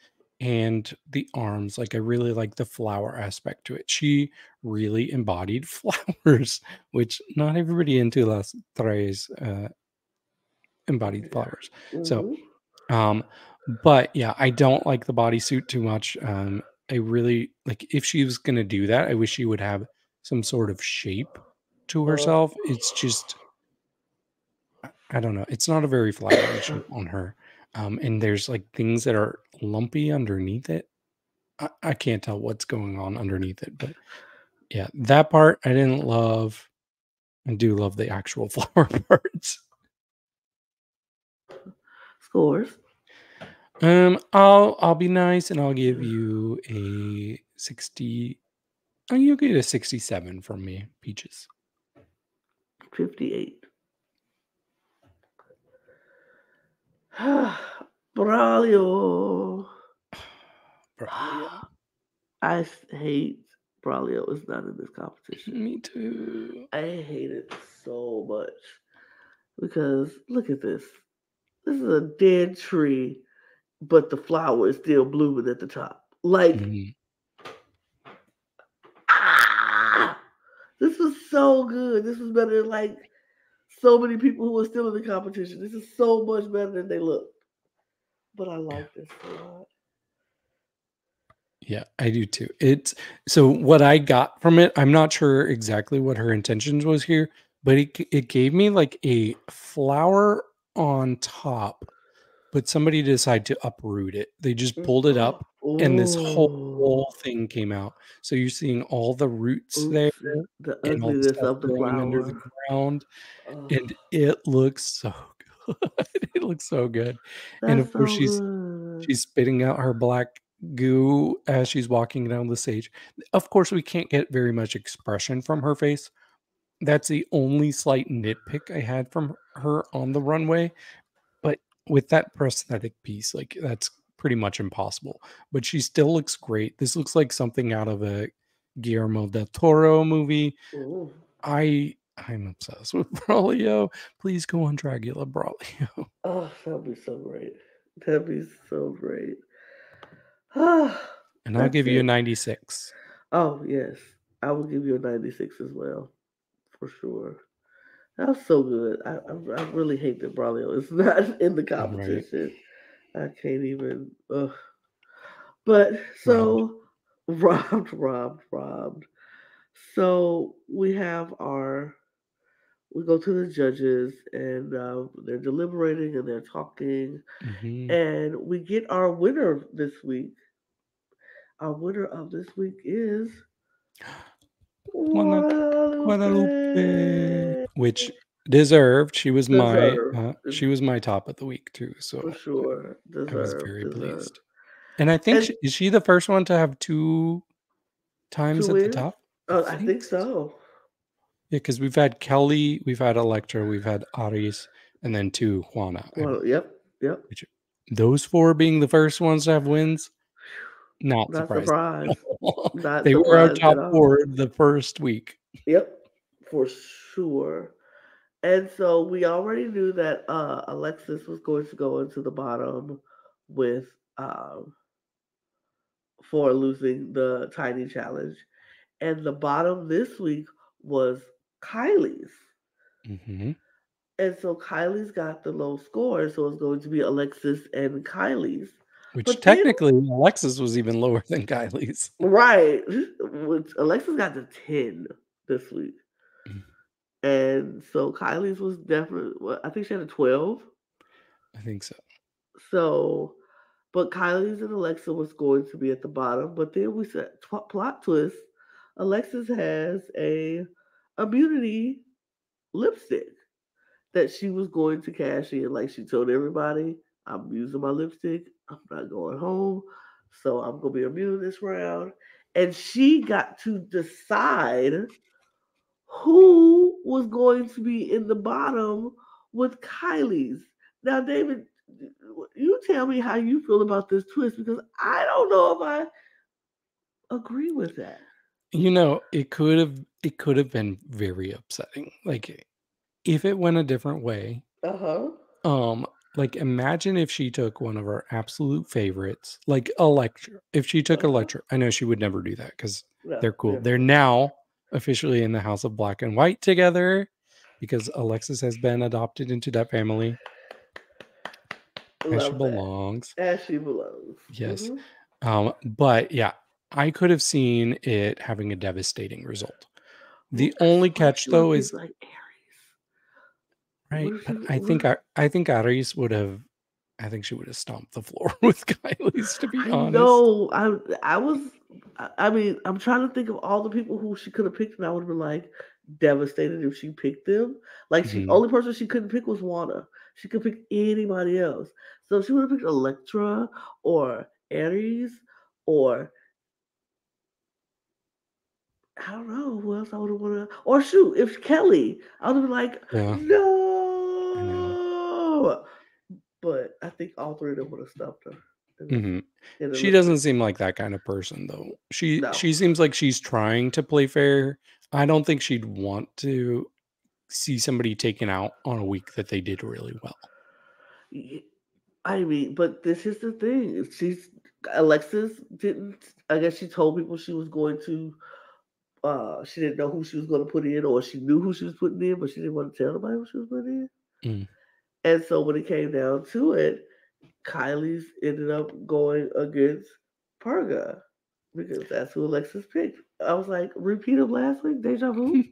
and the arms. Like I really like the flower aspect to it. She really embodied flowers, which not everybody into Las Tres embodied flowers. So Mm-hmm. but yeah, I don't like the bodysuit too much. I really like if she was gonna do that, I wish she would have some sort of shape to herself. It's just I don't know. It's not a very flowery shape on her. And there's like things that are lumpy underneath it. I can't tell what's going on underneath it, but yeah, that part I didn't love. I do love the actual flower parts. Scores. I'll be nice and I'll give you a 60. Oh, you'll get a 67 from me, Peaches. 58. Braulio. Braulio. I hate Braulio is not in this competition. Me too. I hate it so much because look at this. This is a dead tree, but the flower is still blooming at the top. Like, ah, this was so good. This was better than like so many people who are still in the competition. This is so much better than they look. But I like this a lot. Yeah, I do too. It's so what I got from it, I'm not sure exactly what her intentions was here, but it gave me like a flower on top, but somebody decided to uproot it. They just pulled it up and this Oh, whole thing came out. So you're seeing all the roots there oopsie. The and all the ugliness stuff of the growing under the flower. ground. Oh, And it looks so good. It looks so good. And that's of course so good. she's spitting out her black goo as she's walking down the stage. Of course, we can't get very much expression from her face. That's the only slight nitpick I had from her on the runway. But with that prosthetic piece, like that's pretty much impossible. But she still looks great. This looks like something out of a Guillermo del Toro movie. Ooh. I'm obsessed with Braulio. Please go on Dragula Braulio. Oh, that'd be so great. That'd be so great. Ah, And I'll that's give you a it. 96. Oh, yes. I will give you a 96 as well, for sure. That was so good. I really hate that Braulio is not in the Right. competition. I can't even. Ugh. But Robbed. so, robbed. So we have our. We go to the judges and they're deliberating and they're talking. Mhm. And we get our winner this week. Our winner of this week is Juana Guadalupe. Guadalupe, which deserved. Deserved. She was my top of the week too, For so sure. I was Deserved. very Deserved. pleased. And I think And is she the first one to have 2 times two at the wins? top? I Oh, I think think so. yeah, because we've had Kelly, we've had Electra, we've had Aries, and then 2 Juana, I Well, believe. yep. Yep. Which those 4 being the first ones to have wins, not Not surprised. surprised. Not They were our surprised at top all. 4 the first week. Yep. For sure. And so we already knew that Alexis was going to go into the bottom with for losing the tiny challenge. And the bottom this week was Kyliezz. Mhm. And so Kyliezz got the low score, so it's going to be Alexis and Kyliezz. Which But then, technically Alexis was even lower than Kylie's. right, which Alexis got to 10 this week. And so Kyliezz was definitely, well, I think she had a 12. I think so. So, but Kyliezz and Alexa was going to be at the bottom. But then we said, plot twist, Alexis has a immunity lipstick that she was going to cash in. Like she told everybody, I'm using my lipstick. I'm not going home. So I'm going to be immune this round. And she got to decide who was going to be in the bottom with Kyliezz. Now, David, you tell me how you feel about this twist because I don't know if I agree with that. it could have been very upsetting. Like if it went a different way. Like imagine if she took one of our absolute favorites, like Electra. If she took Electra, I know she would never do that because they're cool. They're now officially in the House of Black and White together because Alexis has been adopted into that family. As she belongs. As she belongs. Yes. But yeah, I could have seen it having a devastating result. The only catch though is like Aries. Right. But I think Aries would have I think she would have stomped the floor with Kyliezz, to be honest. No, I mean, I'm trying to think of all the people who she could have picked, and I would have been like devastated if she picked them. Like only person she couldn't pick was Juana. She could pick anybody else. So she would have picked Electra or Aries or I don't know who else I would have wanted. Or shoot, if Kelly, I would have been like, no. But I think all three of them would have stopped her. She doesn't seem like that kind of person, though. She seems like she's trying to play fair. I don't think she'd want to see somebody taken out on a week that they did really well. I mean, but this is the thing. Alexis didn't. I guess she told people she was going to. She didn't know who she was going to put in, or she knew who she was putting in, but she didn't want to tell nobody who she was putting in. And so when it came down to it, Kyliezz ended up going against Purga because that's who Alexis picked. I was like, repeat of last week, deja vu.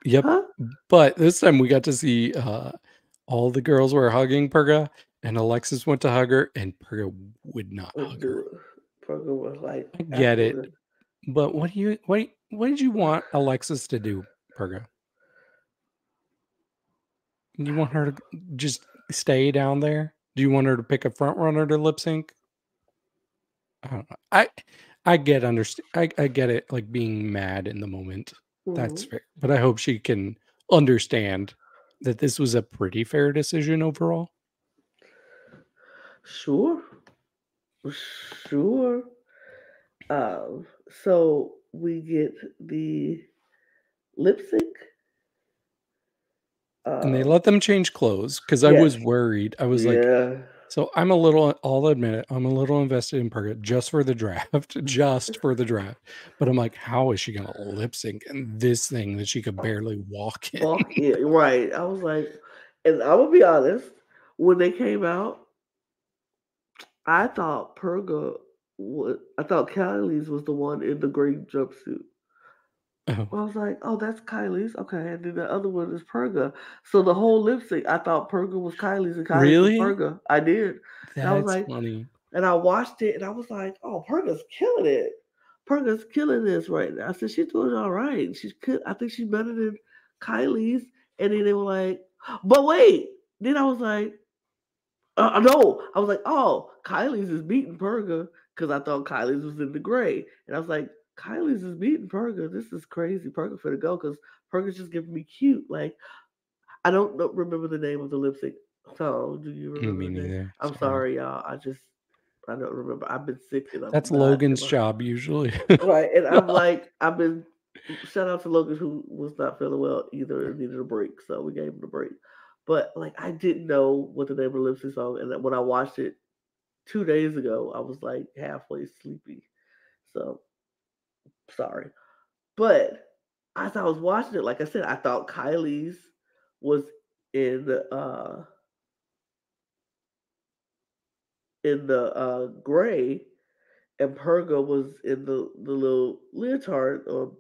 Yep. Huh? But this time we got to see all the girls were hugging Purga, and Alexis went to hug her, and Purga would not hug her. Purga was like, I get it, but what did you want Alexis to do, Purga? You want her to just stay down there? Do you want her to pick a front runner to lip sync? I don't know. I get it, like being mad in the moment. That's fair. But I hope she can understand that this was a pretty fair decision overall. Sure. So we get the lip sync. And they let them change clothes because I was worried. I was like, so I'll admit it, I'm a little invested in Purga just for the draft. But I'm like, how is she going to lip sync in this thing that she could barely walk in? Right. I was like, and I'm going to be honest, when they came out, I thought Kyliezz was the one in the green jumpsuit. I was like, oh, that's Kyliezz. Okay. And then the other one is Purga. So the whole lip sync, I thought Purga was Kyliezz and Kyliezz was Purga. I did. That's I was like, funny. And I watched it and I was like, oh, Purga's killing it. Purga's killing this right now. I said, she's doing all right. I think she's better than Kyliezz. And then they were like, but wait. Then I was like, no. I was like, oh, Kyliezz is beating Purga because I thought Kyliezz was in the gray. And I was like, Kyliezz is beating Purga. This is crazy. Purga finna go because Purga's just giving me cute. Like, I don't remember the name of the lip sync song. Do you remember? Me neither. I'm sorry, y'all. I don't remember. I've been sick. And that's Logan's job usually. Right. And I'm like, shout out to Logan who was not feeling well either and needed a break. So we gave him a break. But like, I didn't know what the name of the lip sync song. And when I watched it 2 days ago, I was like halfway sleepy. So sorry. But as I was watching it, like I said, I thought Kyliezz was in the gray, and Purga was in the little leotard or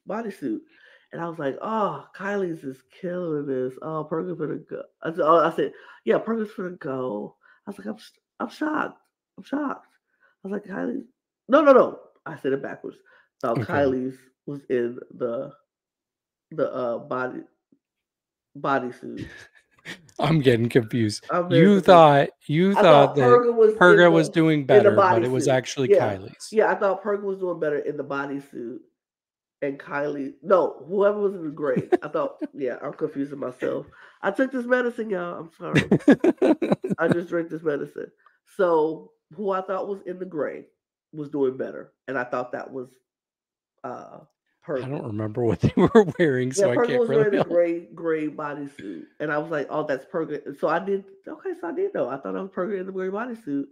bodysuit. And I was like, oh, Kyliezz is killing this. Oh, Purga's gonna go. I said, yeah, Purga's gonna go. I was like, I'm shocked. I was like, Kyliezz. No. I said it backwards. So Kyliezz was in the bodysuit. I'm getting confused. You thought that Purga was doing better, but it was actually Kyliezz. Yeah, I thought Purga was doing better in the bodysuit, and whoever was in the gray. I thought, I'm confusing myself. I took this medicine, y'all. I'm sorry. I just drank this medicine. So who I thought was in the gray was doing better, and I thought that was I don't Purga. remember what they were wearing, Yeah, so I Purga can't was really wearing a help. gray bodysuit, and I was like, "Oh, that's Purga." So I did. Okay, so I did know. I thought I was Purga in the gray bodysuit,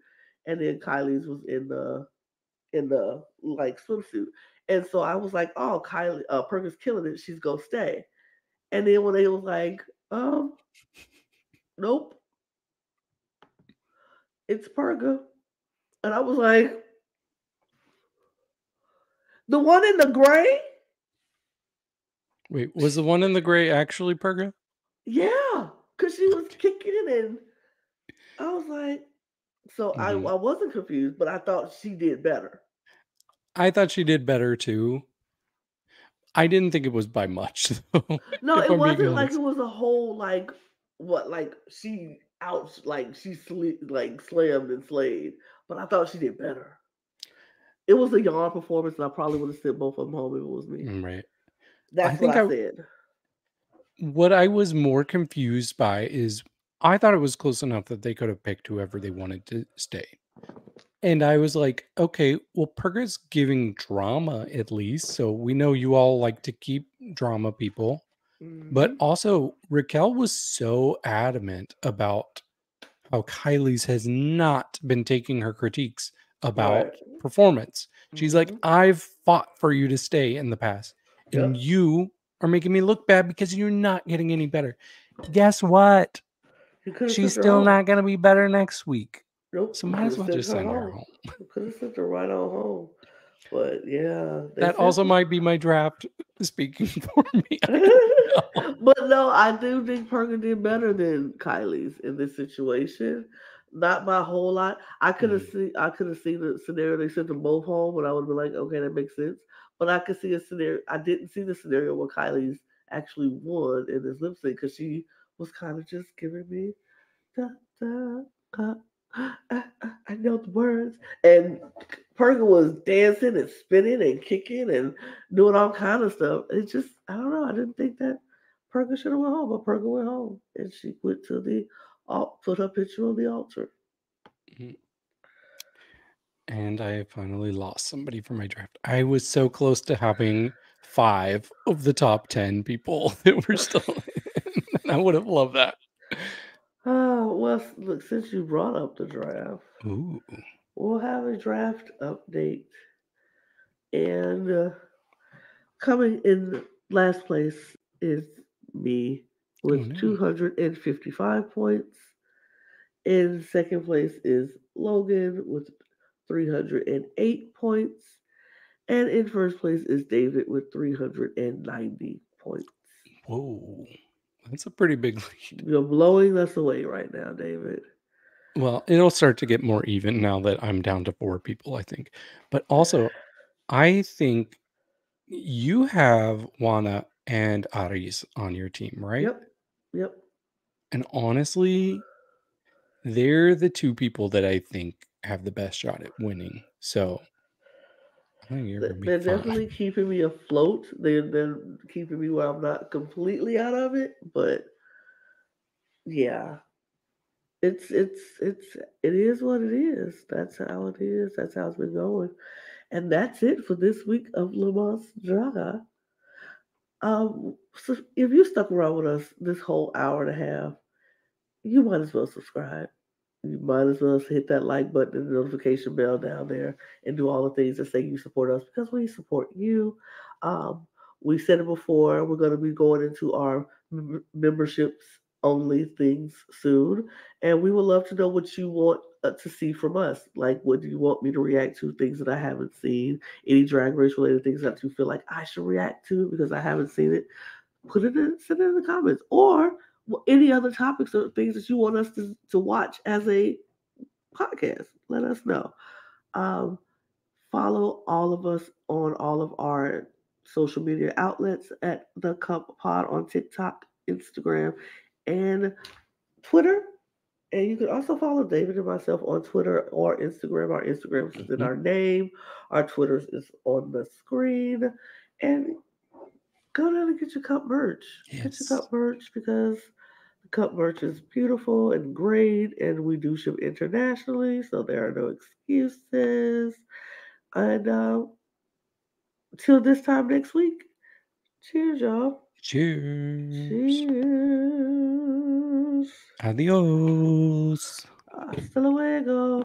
and then Kyliezz was in the like swimsuit, and so I was like, "Oh, Purga's killing it. She's gonna stay." And then when they was like, nope, it's Purga," and I was like, "The one in the gray." Wait, was the one in the gray actually Purga? Yeah, because she was kicking and I was like, so I Mhm. wasn't confused, but I thought she did better. I thought she did better too. I didn't think it was by much, though, No, if it I'm being wasn't like it honest. was a whole like what like she out like like slammed and slayed, but I thought she did better. It was a yarn performance, and I probably would have sent both of them home if it was me. Right. I That's what think I said. what I was more confused by is I thought it was close enough that they could have picked whoever they wanted to stay. And I was like, okay, well, Purga's giving drama at least. So we know you all like to keep drama people. But Hmm. also, Raquel was so adamant about how Kyliezz has not been taking her critiques Right. about performance. She's like, Hmm. I've fought for you to stay in the past, and Yep. you are making me look bad because you're not getting any better. Guess what? You could have She's sent her still home. not going to be better next week. Nope. So You might could as have well sent just her send her home. home. You could have sent her right on home. But yeah, they That sent also her. might be my draft speaking for me. I don't know. But no, I do think Perkin did better than Kylie's in this situation. Not by a whole lot. Mm, I could have seen the scenario they sent them both home, and I would have been like, okay, that makes sense. But I could see a scenario. I didn't see the scenario where Kylie's actually won in this lip sync because she was kind of just giving me da, da, uh, I know the words. And Perkin was dancing and spinning and kicking and doing all kind of stuff. It's just I don't know. I didn't think that Perkin should have went home, but Perkin went home and she went to the put her picture on the altar. mm. And I finally lost somebody for my draft. I was so close to having 5 of the top 10 people that were still in. And I would have loved that. Oh well, look, since you brought up the draft, Ooh. we'll have a draft update. And coming in last place is me Oh with no. 255 points. In second place is Logan with 308 points. And in first place is David with 390 points. Whoa. That's a pretty big lead. You're blowing us away right now, David. Well, it'll start to get more even now that I'm down to 4 people, I think. But also, I think you have Juana and Aries on your team, right? Yep. Yep. And honestly, they're the 2 people that I think have the best shot at winning. So I think you're gonna be They're definitely fine. keeping me afloat. They're keeping me where I'm not completely out of it. But yeah, it is what it is. That's how it is. That's how it's been going. And that's it for this week of Mas Draga. So if you stuck around with us this whole hour and a half, you might as well subscribe. You might as well hit that like button and the notification bell down there and do all the things that say you support us because we support you. Um, we said it before, we're going to be going into our memberships only things soon. And we would love to know what you want to see from us. Like, what do you want me to react to? Things that I haven't seen, any drag race related things that you feel like I should react to because I haven't seen it. Send it in the comments. Or any other topics or things that you want us to watch as a podcast. Let us know. Um, follow all of us on all of our social media outlets at the Cup Pod on TikTok, Instagram, and Twitter. And you can also follow David and myself on Twitter or Instagram. Our Instagram is in Mhm. our name. Our Twitter is on the screen. And go down and get your cup merch. Get your Yes. cup merch because the cup merch is beautiful and great, and we do ship internationally, so there are no excuses. And Till this time next week. Cheers, y'all. Cheers. Cheers. Adios. Hasta luego.